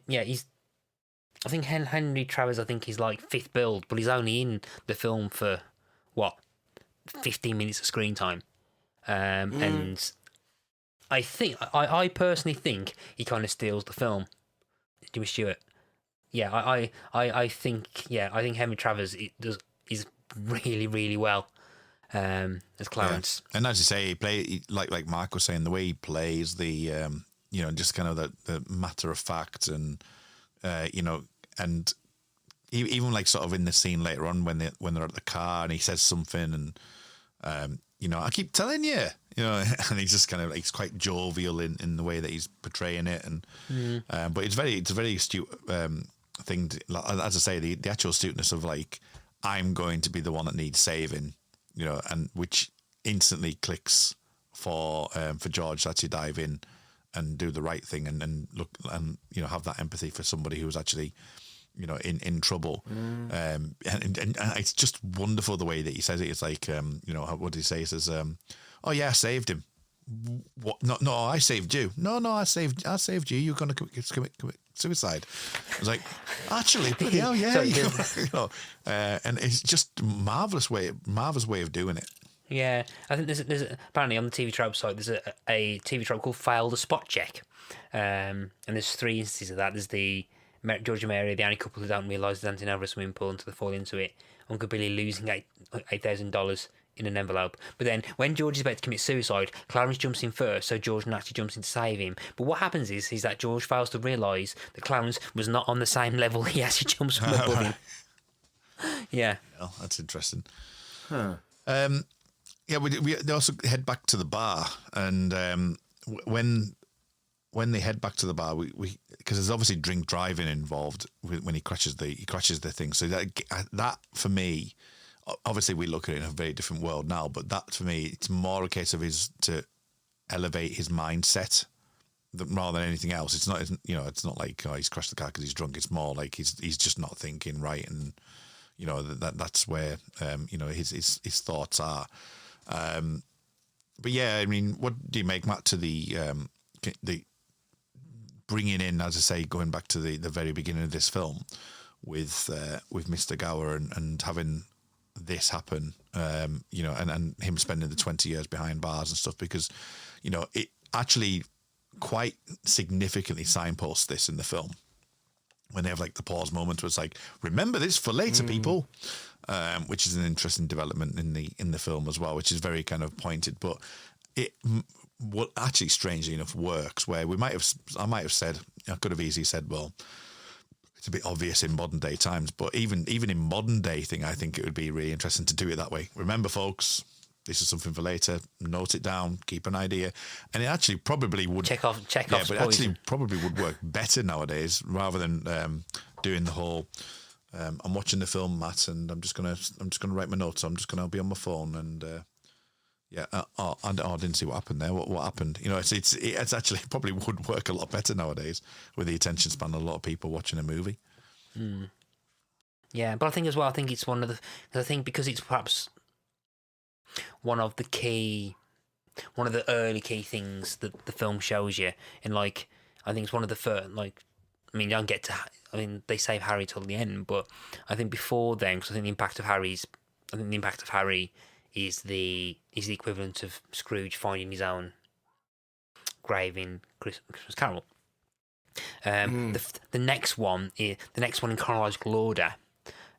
think Henry Travers, I think he's like fifth build, but he's only in the film for 15 minutes of screen time, and I personally think he kind of steals the film. Jimmy Stewart. Yeah, I think Henry Travers is really, really well as Clarence. Yeah. And as you say, like Mark was saying, the way he plays the just kind of the matter of fact, and and even like sort of in the scene later on when they're at the car and he says something, and I keep telling you, and he's just kind of he's quite jovial in the way that he's portraying it, and but it's a very astute thing to, as I say, the actual astuteness of like, I'm going to be the one that needs saving, and which instantly clicks for George to actually dive in and do the right thing and look and have that empathy for somebody who's actually in trouble. And it's just wonderful the way that he says it. It's like what did he say? He says, "Oh yeah, I saved him." What? No, I saved you. No, I saved you. You're going to commit suicide. I was like, actually, bloody hell, yeah. And it's just marvelous way of doing it. Yeah, I think there's apparently on the TV Trope site there's a TV trope called Fail the Spot Check, and there's 3 instances of that. There's the George and Mary, the only couple who don't realise they're dancing over a swimming pool until they fall into it. Uncle Billy losing $8,000 in an envelope. But then when George is about to commit suicide, Clarence jumps in first, so George naturally jumps in to save him. But what happens is that George fails to realise that Clarence was not on the same level he actually jumps from above him. Yeah. Oh, that's interesting. Huh. Yeah, we also head back to the bar, and when they head back to the bar, we because there's obviously drink driving involved when he crashes the thing. So that for me, obviously we look at it in a very different world now, but that for me, it's more a case of to elevate his mindset rather than anything else. It's not it's not like he's crashed the car because he's drunk. It's more like he's just not thinking right, and that's where his thoughts are. But yeah, I mean, what do you make, Matt, to the bringing in, as I say, going back to the very beginning of this film with Mr. Gower and having this happen, and him spending the 20 years behind bars and stuff, because it actually quite significantly signposts this in the film when they have like the pause moment where it's like, remember this for later, people. Which is an interesting development in the film as well, which is very kind of pointed, but it what actually strangely enough works. Where I might have said, I could have easily said, well, it's a bit obvious in modern day times, but even in modern day thing, I think it would be really interesting to do it that way. Remember, folks, this is something for later. Note it down. Keep an idea, and it actually probably would check off. Yeah, but actually probably would work better nowadays rather than doing the whole. I'm watching the film, Matt, and I'm just gonna write my notes. I'm just gonna be on my phone, and I didn't see what happened there. What happened? It's actually probably would work a lot better nowadays with the attention span of a lot of people watching a movie. Yeah, but I think as well, it's one of the. I think because it's perhaps one of the early key things that the film shows you, and like I think it's one of the first. Like, I mean, you don't get to. I mean, they save Harry till the end, but I think before then, because I think the impact of Harry is the equivalent of Scrooge finding his own grave in Christmas Carol. The next one in chronological order,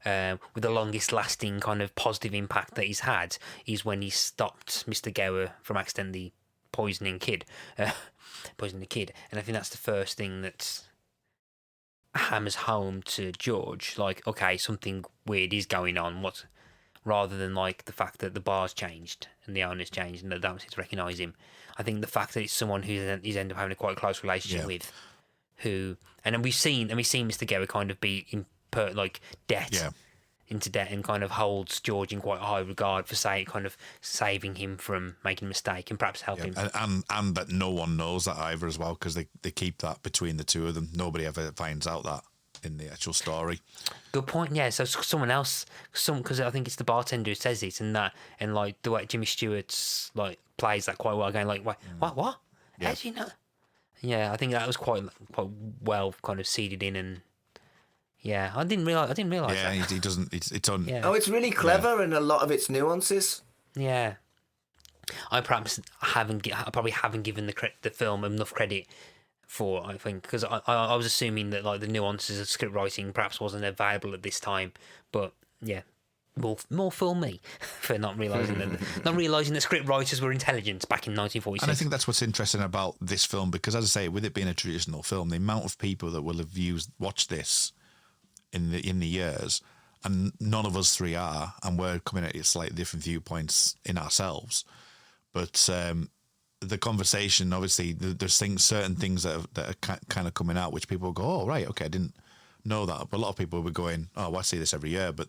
with the longest lasting kind of positive impact that he's had, is when he stopped Mr. Gower from accidentally poisoning the kid, and I think that's the first thing that's hammers home to George, like, okay, something weird is going on. Rather than like the fact that the bar's changed and the owner's changed and the dancers recognise him. I think the fact that it's someone who he's ended up having a quite close relationship with, and then we've seen Mr. Gower kind of be into debt, and kind of holds George in quite high regard for kind of saving him from making a mistake and perhaps helping him. And that no one knows that either as well, because they keep that between the two of them. Nobody ever finds out that in the actual story. Good point. Yeah, so someone else, because I think it's the bartender who says it, and like the way Jimmy Stewart's like plays that quite well, going like, what? Yeah. How do you know? Yeah, I think that was quite well kind of seeded in, and yeah, I didn't realize. Yeah, that. he doesn't. It's on. Yeah. Oh, it's really clever and a lot of its nuances. Yeah, I probably haven't given the film enough credit for, I think, because I was assuming that like the nuances of script writing perhaps wasn't available at this time, but yeah, more fool me for not realizing that script writers were intelligent back in 1946. And I think that's what's interesting about this film, because as I say, with it being a traditional film, the amount of people that will have watched this in the years, and none of us three are, and we're coming at it slightly different viewpoints in ourselves, but the conversation, obviously, there's certain things that are kind of coming out, which people go, oh, right, okay, I didn't know that. But a lot of people were going, oh, well, I see this every year. But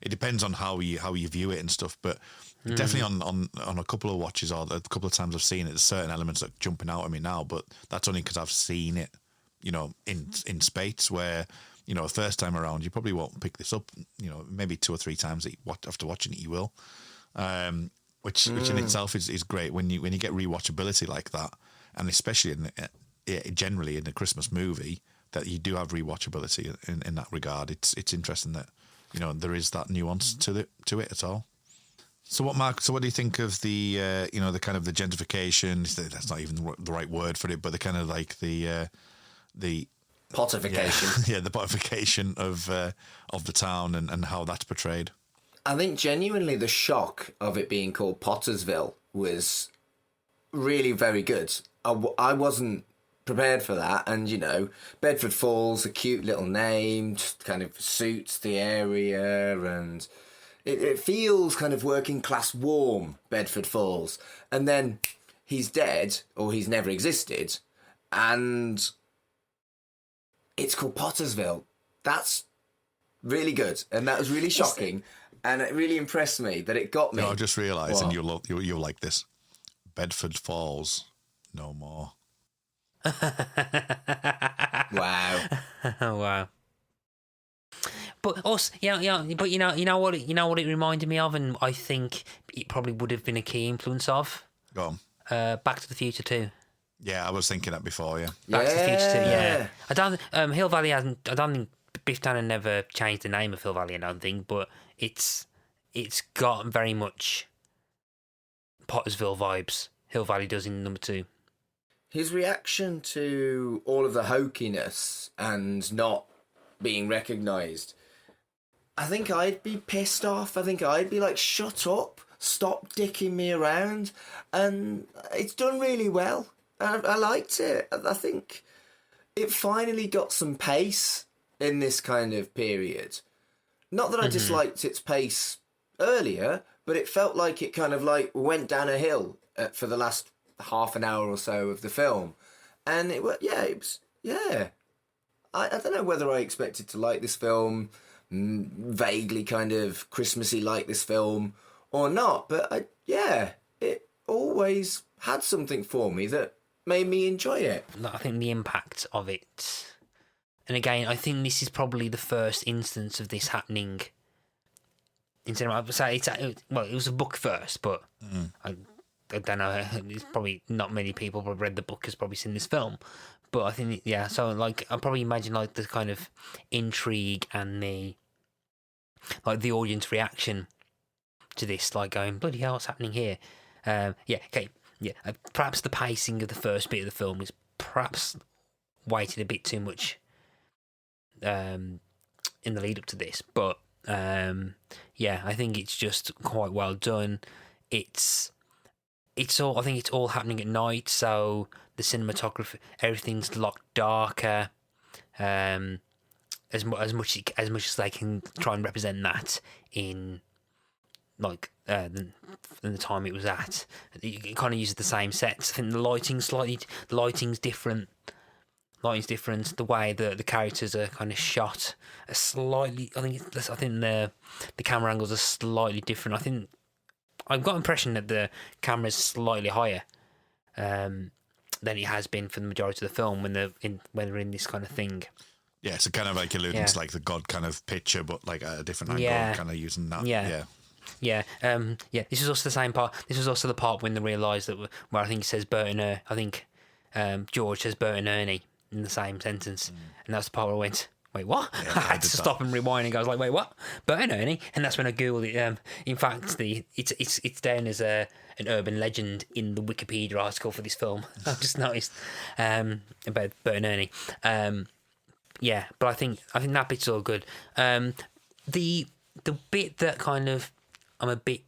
it depends on how you view it and stuff. But definitely on a couple of watches or a couple of times I've seen it, there's certain elements that are jumping out at me now. But that's only because I've seen it, you know, in spades where, you know, first time around you probably won't pick this up. You know, maybe 2 or 3 times after watching it you will. Which in itself is great when you get rewatchability like that, and especially generally in a Christmas movie that you do have rewatchability in that regard. It's interesting that, you know, there is that nuance to it at all. So what do you think of the you know, the kind of the gentrification? That's not even the right word for it, but the kind of like the Pottification. yeah, the pottification of the town and how that's portrayed. I think genuinely the shock of it being called Pottersville was really very good. I wasn't prepared for that, and, you know, Bedford Falls, a cute little name, just kind of suits the area, and it feels kind of working class warm, Bedford Falls. And then he's dead, or he's never existed, and it's called Pottersville. That's really good, and that was really shocking. And it really impressed me that it got me. No, I just realised, and you'll like this. Bedford Falls, no more. Wow. Wow. But us, but you know what it reminded me of, and I think it probably would have been a key influence of. Go on. Back to the Future 2. Yeah, I was thinking that before. Yeah. Back to the Future 2. Yeah. I don't. Hill Valley hasn't. I don't think Biff Tannen never changed the name of Hill Valley. I don't think, but it's got very much Pottersville vibes. Hill Valley does in number 2. His reaction to all of the hokiness and not being recognised, I think I'd be pissed off. I think I'd be like, shut up, stop dicking me around. And it's done really well. I liked it. I think it finally got some pace in this kind of period. Not that I disliked its pace earlier, but it felt like it kind of like went down a hill for the last half an hour or so of the film. And it was. I don't know whether I expected to like this film, vaguely kind of Christmassy like this film or not, but it always had something for me that made me enjoy it. I think the impact of it, and again, I think this is probably the first instance of this happening in cinema. It was a book first, but I don't know. It's probably not many people who have read the book has probably seen this film. But I think, so like I probably imagine like the kind of intrigue and the audience reaction to this, like going, bloody hell, what's happening here? Perhaps the pacing of the first bit of the film is perhaps weighted a bit too much in the lead up to this, but I think it's just quite well done. It's all, I think it's all happening at night, so the cinematography, everything's a lot darker, as much as they can try and represent that in like than the time it was at. It kind of uses the same sets. I think the lighting's different. The way the characters are kind of shot are slightly. I think the camera angles are slightly different. I think I've got the impression that the camera's slightly higher than it has been for the majority of the film when they're in this kind of thing. Yeah, so kind of like alluding to like the God kind of picture, but like at a different angle, kind of using that. Yeah. This is also the same part. This was also the part when they realised that, where I think it says Bert and George says Bert and Ernie in the same sentence, and that's the part where I went, wait, what? Yeah, I had to stop and rewind and go, I was like, wait, what? Bert and Ernie? And that's when I googled it. In fact, it's down as an urban legend in the Wikipedia article for this film. I've just noticed about Bert and Ernie. But I think that bit's all good. The bit that kind of I'm a bit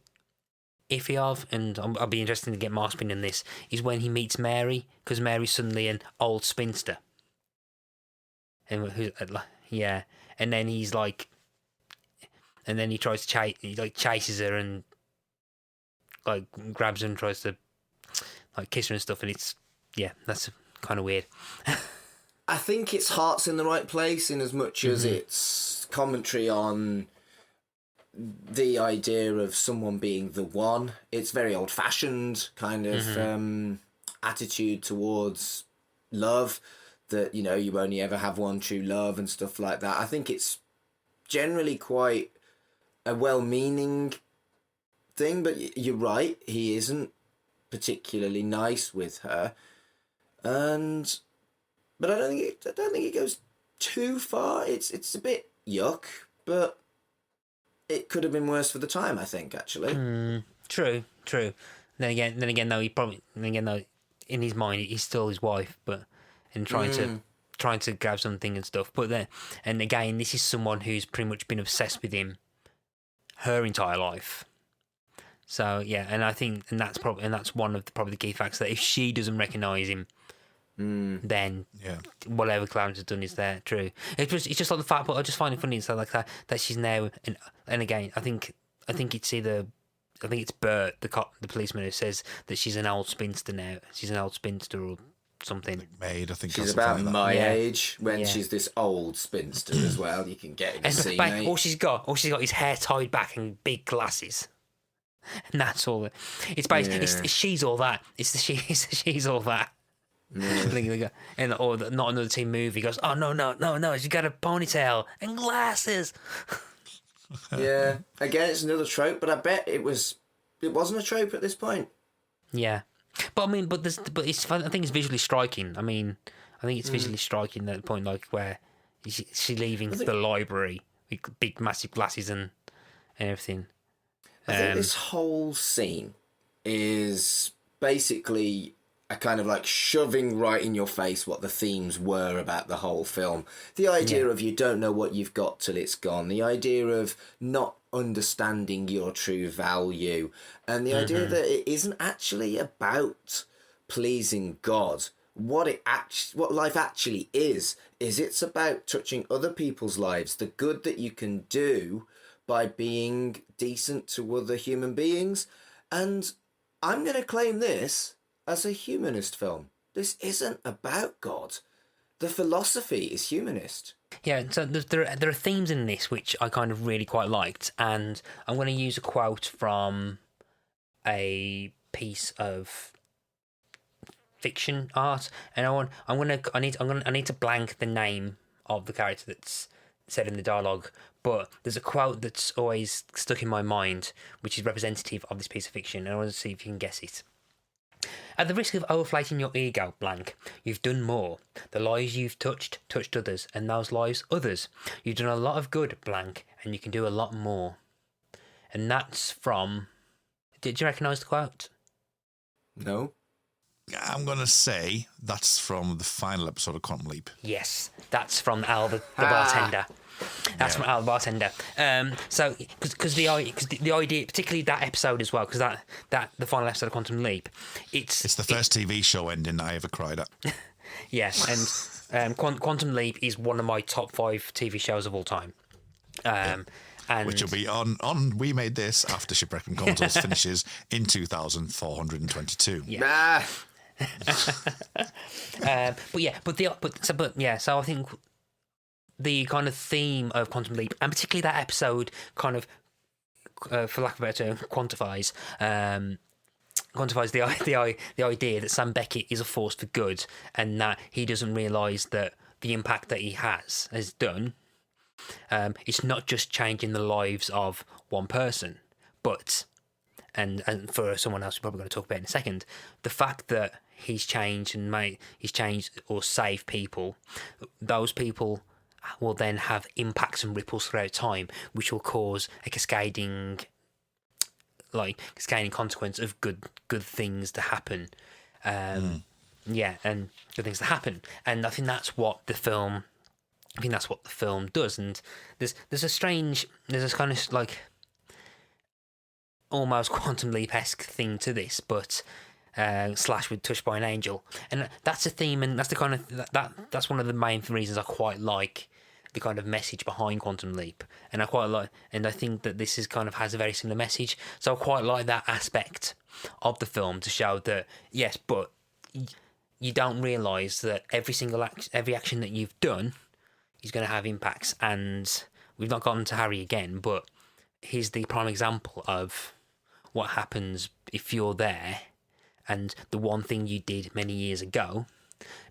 iffy of, and I'll be interested to get Mark's opinion on this, is when he meets Mary, because Mary's suddenly an old spinster. And and then he's like, and then he tries to chases her and like grabs her and tries to like kiss her and stuff, and that's kind of weird. I think its heart's in the right place in as much as it's commentary on the idea of someone being the one. It's very old-fashioned kind of attitude towards love, that, you know, you only ever have one true love and stuff like that. I think it's generally quite a well-meaning thing, but you're right, he isn't particularly nice with her, but I don't think it goes too far. It's a bit yuck, but it could have been worse for the time, I think, actually. True. Then again, though, in his mind, he's still his wife, but and trying to grab something and stuff. But then, and again, this is someone who's pretty much been obsessed with him her entire life. So yeah, and I think, and that's one of the key facts, that if she doesn't recognise him, then whatever Clarence has done is there. True. It's just like the fact, but I just find it funny and stuff like that she's now, and again, I think it's Bert, the policeman, who says that she's an old spinster now. She's an old spinster or something. Maid, I think. She's about my age when she's this old spinster as well. You can get in the scene, mate. All she's got is hair tied back and big glasses. And that's all. It's basically it's she's all that. It's she's all that. And or not another teen movie goes, oh no, she got a ponytail and glasses. Yeah, again, it's another trope, but I bet it wasn't a trope at this point. Yeah, but I mean, I think it's visually striking. I mean, I think it's visually striking at the point, like, where she's leaving the library with big massive glasses and everything. I think this whole scene is basically a kind of like shoving right in your face what the themes were about the whole film. The idea of you don't know what you've got till it's gone. The idea of not understanding your true value. And the idea that it isn't actually about pleasing God. What life actually is it's about touching other people's lives. The good that you can do by being decent to other human beings. And I'm going to claim this as a humanist film. This isn't about God. The philosophy is humanist. Yeah, so there are themes in this which I kind of really quite liked, and I'm going to use a quote from a piece of fiction art, and I need to blank the name of the character that's said in the dialogue, but there's a quote that's always stuck in my mind, which is representative of this piece of fiction, and I want to see if you can guess it. At the risk of overflating your ego, blank, you've done more. The lives you've touched others, and those lives others. You've done a lot of good, blank, and you can do a lot more. And that's from... Did you recognise the quote? No. I'm going to say that's from the final episode of Quantum Leap. Yes, that's from Al the bartender. That's from Al the bartender. So, because the idea, particularly that episode as well, because that the final episode of Quantum Leap, it's the first TV show ending I ever cried at. Yeah, and Quantum Leap is one of my top 5 TV shows of all time. And which will be on We Made This after Shipwrecked and Comatose finishes in 2422. Yeah. So I think the kind of theme of Quantum Leap, and particularly that episode, kind of, for lack of a better term, quantifies the idea that Sam Beckett is a force for good, and that he doesn't realise that the impact that he has done. It's not just changing the lives of one person, but and for someone else we're probably going to talk about in a second, the fact that he's changed or saved people, those people will then have impacts and ripples throughout time, which will cause a cascading consequence of good things to happen. And good things to happen. And I think that's what the film does. And there's this kind of like almost Quantum Leap-esque thing to this, but slash with Touched by an Angel, and that's a theme, and that's the kind of that's one of the main reasons I quite like the kind of message behind Quantum Leap, and I think that this is kind of has a very similar message. So I quite like that aspect of the film, to show that yes, but you don't realise that every action that you've done is going to have impacts. And we've not gotten to Harry again, but he's the prime example of what happens if you're there, and the one thing you did many years ago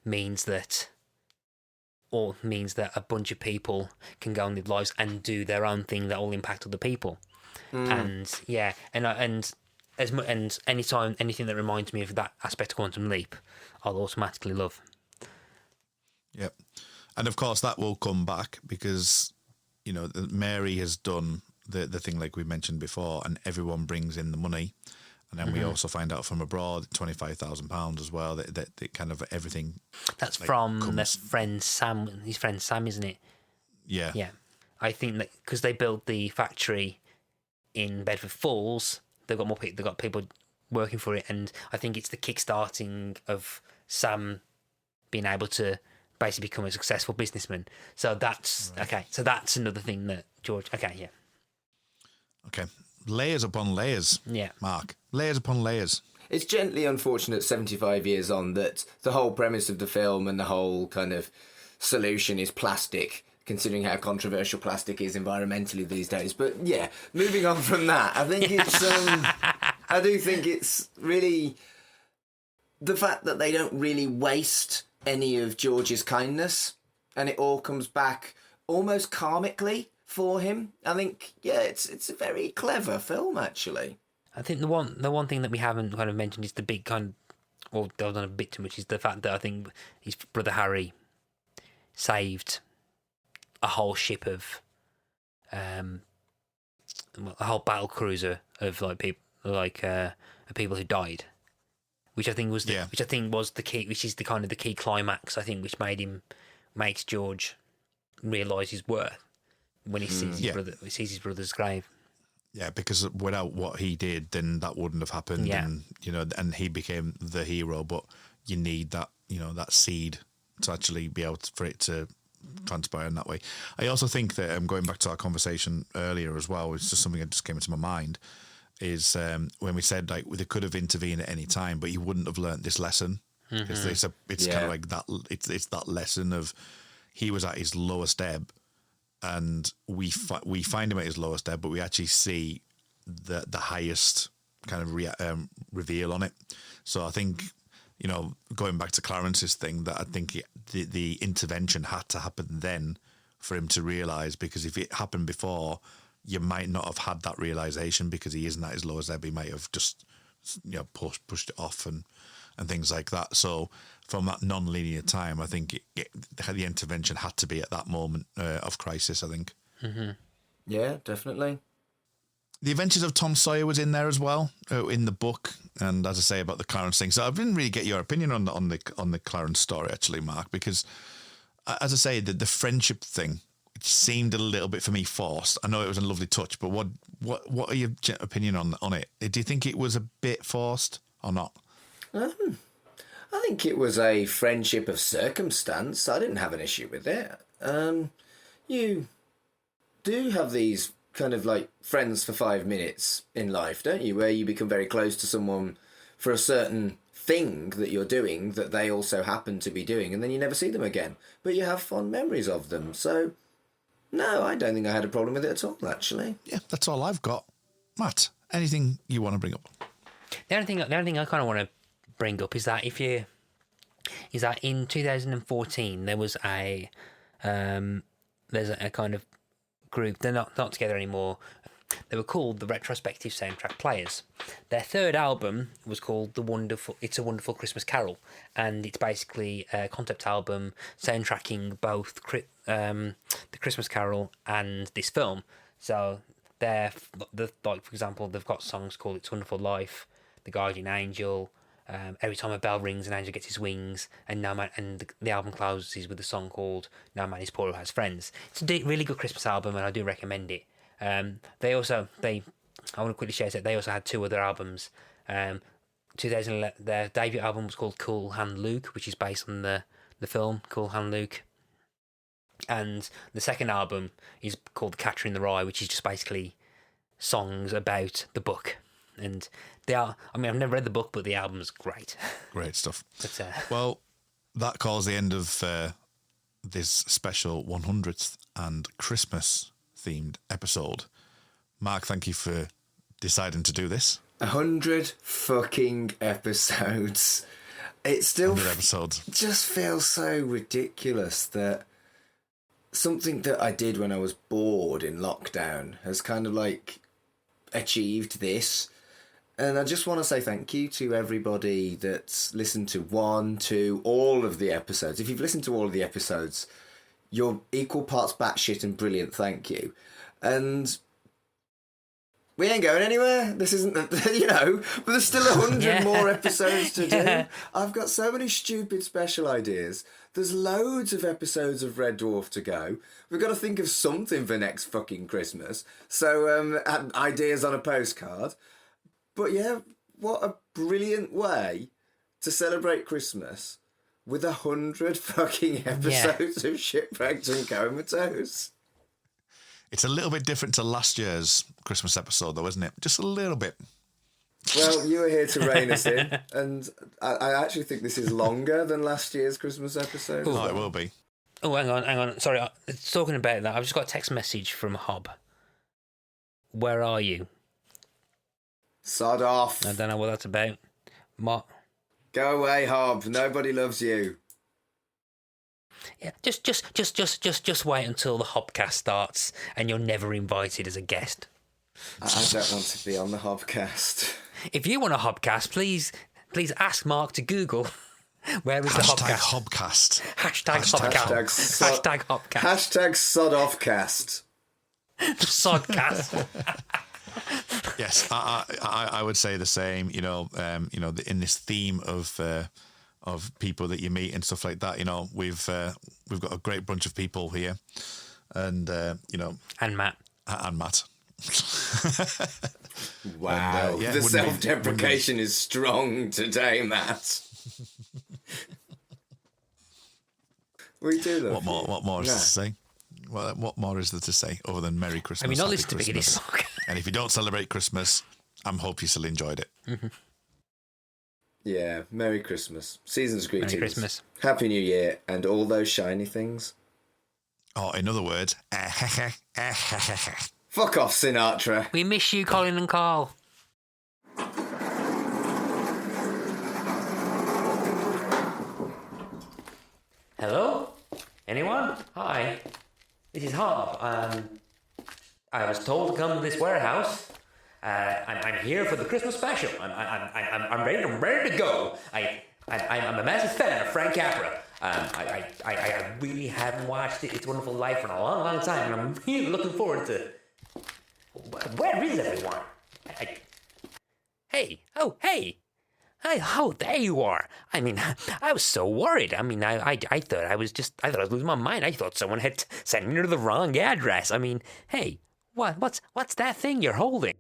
means that a bunch of people can go and live lives and do their own thing that will impact other people. And anytime anything that reminds me of that aspect of Quantum Leap, I'll automatically love. Yep. And of course that will come back because, you know, Mary has done the thing like we mentioned before, and everyone brings in the money. And then we also find out from abroad, £25,000 as well, that kind of everything. That's like from their friend Sam, his friend Sam, isn't it? Yeah. Yeah. I think that because they built the factory in Bedford Falls, they've got people working for it, and I think it's the kickstarting of Sam being able to basically become a successful businessman. So that's okay. So that's another thing that George. Okay, yeah. Okay, layers upon layers. Yeah, Mark, layers upon layers. It's gently unfortunate 75 years on that the whole premise of the film and the whole kind of solution is plastic, considering how controversial plastic is environmentally these days. But yeah, moving on from that, I think it's I do think it's really the fact that they don't really waste any of George's kindness, and it all comes back almost karmically for him. I think, yeah, it's a very clever film, actually. I think the one thing that we haven't kind of mentioned is the big kind of, or delved on a bit too much, is the fact that I think his brother Harry saved a whole ship of, a whole battle cruiser of people who died, which I think was the key, which is the kind of the key climax, I think, which makes George realise his worth when he sees his brother's grave. Yeah, because without what he did, then that wouldn't have happened. Yeah. And, you know, and he became the hero, but you need that, you know, that seed to actually be able for it to transpire in that way. I also think that, going back to our conversation earlier as well, it's just something that just came into my mind, is when we said, like, they could have intervened at any time, but he wouldn't have learnt this lesson. Mm-hmm. It's kind of like that. It's that lesson of he was at his lowest ebb, and we find him at his lowest ebb, but we actually see the highest kind of reveal on it. So I think, you know, going back to Clarence's thing, that I think the intervention had to happen then for him to realise, because if it happened before, you might not have had that realisation, because he isn't at his lowest ebb. He might have just, you know, pushed it off and things like that. So from that non-linear time, I think the intervention had to be at that moment of crisis, I think. Mm-hmm. Yeah, definitely. The Adventures of Tom Sawyer was in there as well, in the book, and as I say about the Clarence thing. So I didn't really get your opinion on the Clarence story, actually, Mark, because as I say, the friendship thing, it seemed a little bit for me forced. I know it was a lovely touch, but what are your opinion on it? Do you think it was a bit forced or not? I think it was a friendship of circumstance. I didn't have an issue with it. You do have these kind of like friends for 5 minutes in life, don't you? Where you become very close to someone for a certain thing that you're doing that they also happen to be doing, and then you never see them again. But you have fond memories of them. So, no, I don't think I had a problem with it at all, actually. Yeah, that's all I've got. Matt, anything you want to bring up? The only thing I kind of want to bring up is that in 2014 there was there's a kind of group. They're not together anymore. They were called the Retrospective Soundtrack Players. Their third album was called It's a Wonderful Christmas Carol, and it's basically a concept album soundtracking both the Christmas Carol and this film. So like, for example, they've got songs called It's a Wonderful Life, The Guardian Angel, Every Time a Bell Rings, an Angel Gets His Wings, and the album closes with a song called No Man Is Poor Who Has Friends. It's a really good Christmas album, and I do recommend it. I want to quickly share that they also had 2 other albums. 2011, their debut album was called Cool Hand Luke, which is based on the film Cool Hand Luke. And the second album is called The Catcher in the Rye, which is just basically songs about the book. And I've never read the book, but the album's great. Great stuff. But, well, that calls the end of this special 100th and Christmas-themed episode. Mark, thank you for deciding to do this. 100 fucking episodes. It still 100 episodes. Just feels so ridiculous that something that I did when I was bored in lockdown has kind of like achieved this. And I just want to say thank you to everybody that's listened to 1, 2, all of the episodes. If you've listened to all of the episodes, you're equal parts batshit and brilliant, thank you. And we ain't going anywhere. This isn't, but there's still 100 more episodes to do. I've got so many stupid special ideas. There's loads of episodes of Red Dwarf to go. We've got to think of something for next fucking Christmas. So, ideas on a postcard. But yeah, what a brilliant way to celebrate Christmas with 100 fucking episodes of Shipwrecked and Comatose. It's a little bit different to last year's Christmas episode, though, isn't it? Just a little bit. Well, you were here to rein us in, and I actually think this is longer than last year's Christmas episode. Oh, it will be. Oh, hang on. Sorry, talking about that, I've just got a text message from Hob. Where are you? Sod off. I don't know what that's about. Go away, Hob. Nobody loves you. Yeah, just wait until the Hobcast starts, and you're never invited as a guest. I don't want to be on the Hobcast. If you want a Hobcast, please ask Mark to Google where is the Hobcast. Hobcast. Hashtag Hobcast. Hashtag Hobcast. Hashtag Sod offcast. Sodcast. Yes, I would say the same. In this theme of people that you meet and stuff like that. We've got a great bunch of people here, and and Matt. And Matt. Wow, the self-deprecation is strong today, Matt. We do love What more is there to say? What more is there to say other than Merry Christmas? I mean, not Happy listen to Biggity Christmas. Smoke. And if you don't celebrate Christmas, I hope you still enjoyed it. Mm-hmm. Yeah, Merry Christmas. Season's greetings. Merry Christmas. Happy New Year and all those shiny things. Or in other words, fuck off, Sinatra. We miss you, Colin and Carl. Hello? Anyone? Hi. This is Hob. I was told to come to this warehouse. I'm here for the Christmas special. I'm ready to go. I'm a massive fan of Frank Capra. I really haven't watched It's a Wonderful Life in a long time, and I'm really looking forward to. Where is everyone? Hey! Oh, there you are. I mean, I was so worried. I mean, I thought I was losing my mind. I thought someone had sent me to the wrong address. I mean, hey, what's that thing you're holding?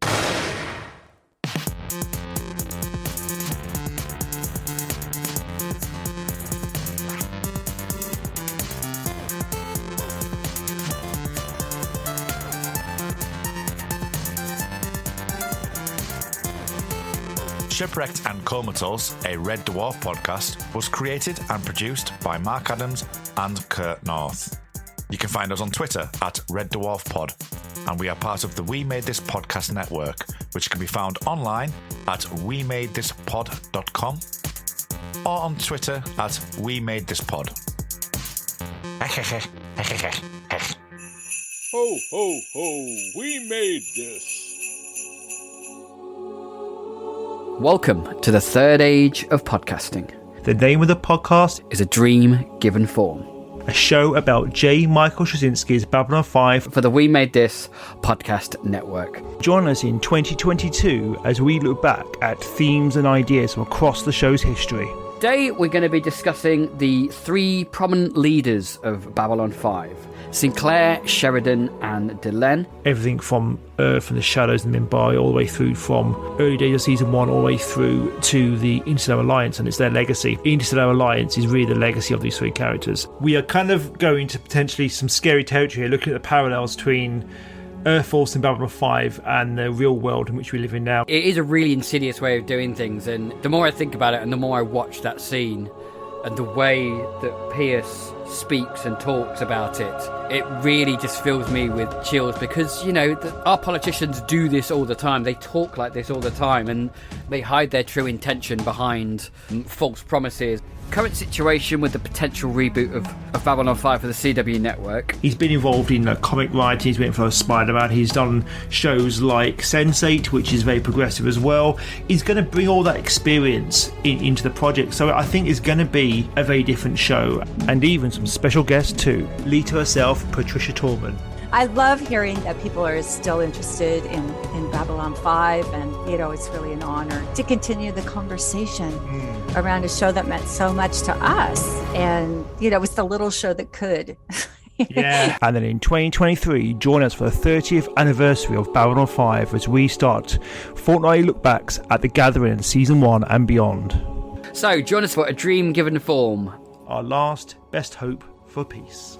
Shipwrecked and Comatose, a Red Dwarf podcast, was created and produced by Mark Adams and Kurt North. You can find us on Twitter at Red Dwarf Pod, and we are part of the We Made This Podcast network, which can be found online at wemadethispod.com or on Twitter at We Made This Pod. Ho, ho, ho, we made this. Welcome to the third age of podcasting. The name of the podcast is A Dream Given Form, a show about J. Michael Straczynski's Babylon 5 for the We Made This Podcast Network. Join us in 2022 as we look back at themes and ideas from across the show's history. Today we're going to be discussing the three prominent leaders of Babylon 5. Sinclair, Sheridan and Delenn. Everything from Earth and the Shadows and Mumbai all the way through from early days of Season 1 all the way through to the Interstellar Alliance, and it's their legacy. Interstellar Alliance is really the legacy of these three characters. We are kind of going to potentially some scary territory here, looking at the parallels between Earth Force and Babylon 5 and the real world in which we live in now. It is a really insidious way of doing things, and the more I think about it and the more I watch that scene, and the way that Pierce speaks and talks about it really just fills me with chills, because, you know, our politicians do this all the time. They talk like this all the time, and they hide their true intention behind false promises. Current situation with the potential reboot of Babylon 5 for the CW network. He's been involved in comic writing, he's been for Spider-Man, he's done shows like Sense8, which is very progressive as well. He's going to bring all that experience into the project, so I think it's going to be a very different show. And even some special guests too. Lita herself, Patricia Tallman. I love hearing that people are still interested in Babylon 5, and, you know, it's really an honor to continue the conversation around a show that meant so much to us. And, you know, it's the little show that could. Yeah. And then in 2023, join us for the 30th anniversary of Babylon 5 as we start fortnightly look-backs at The Gathering Season 1 and beyond. So, join us for A Dream Given Form. Our last best hope for peace.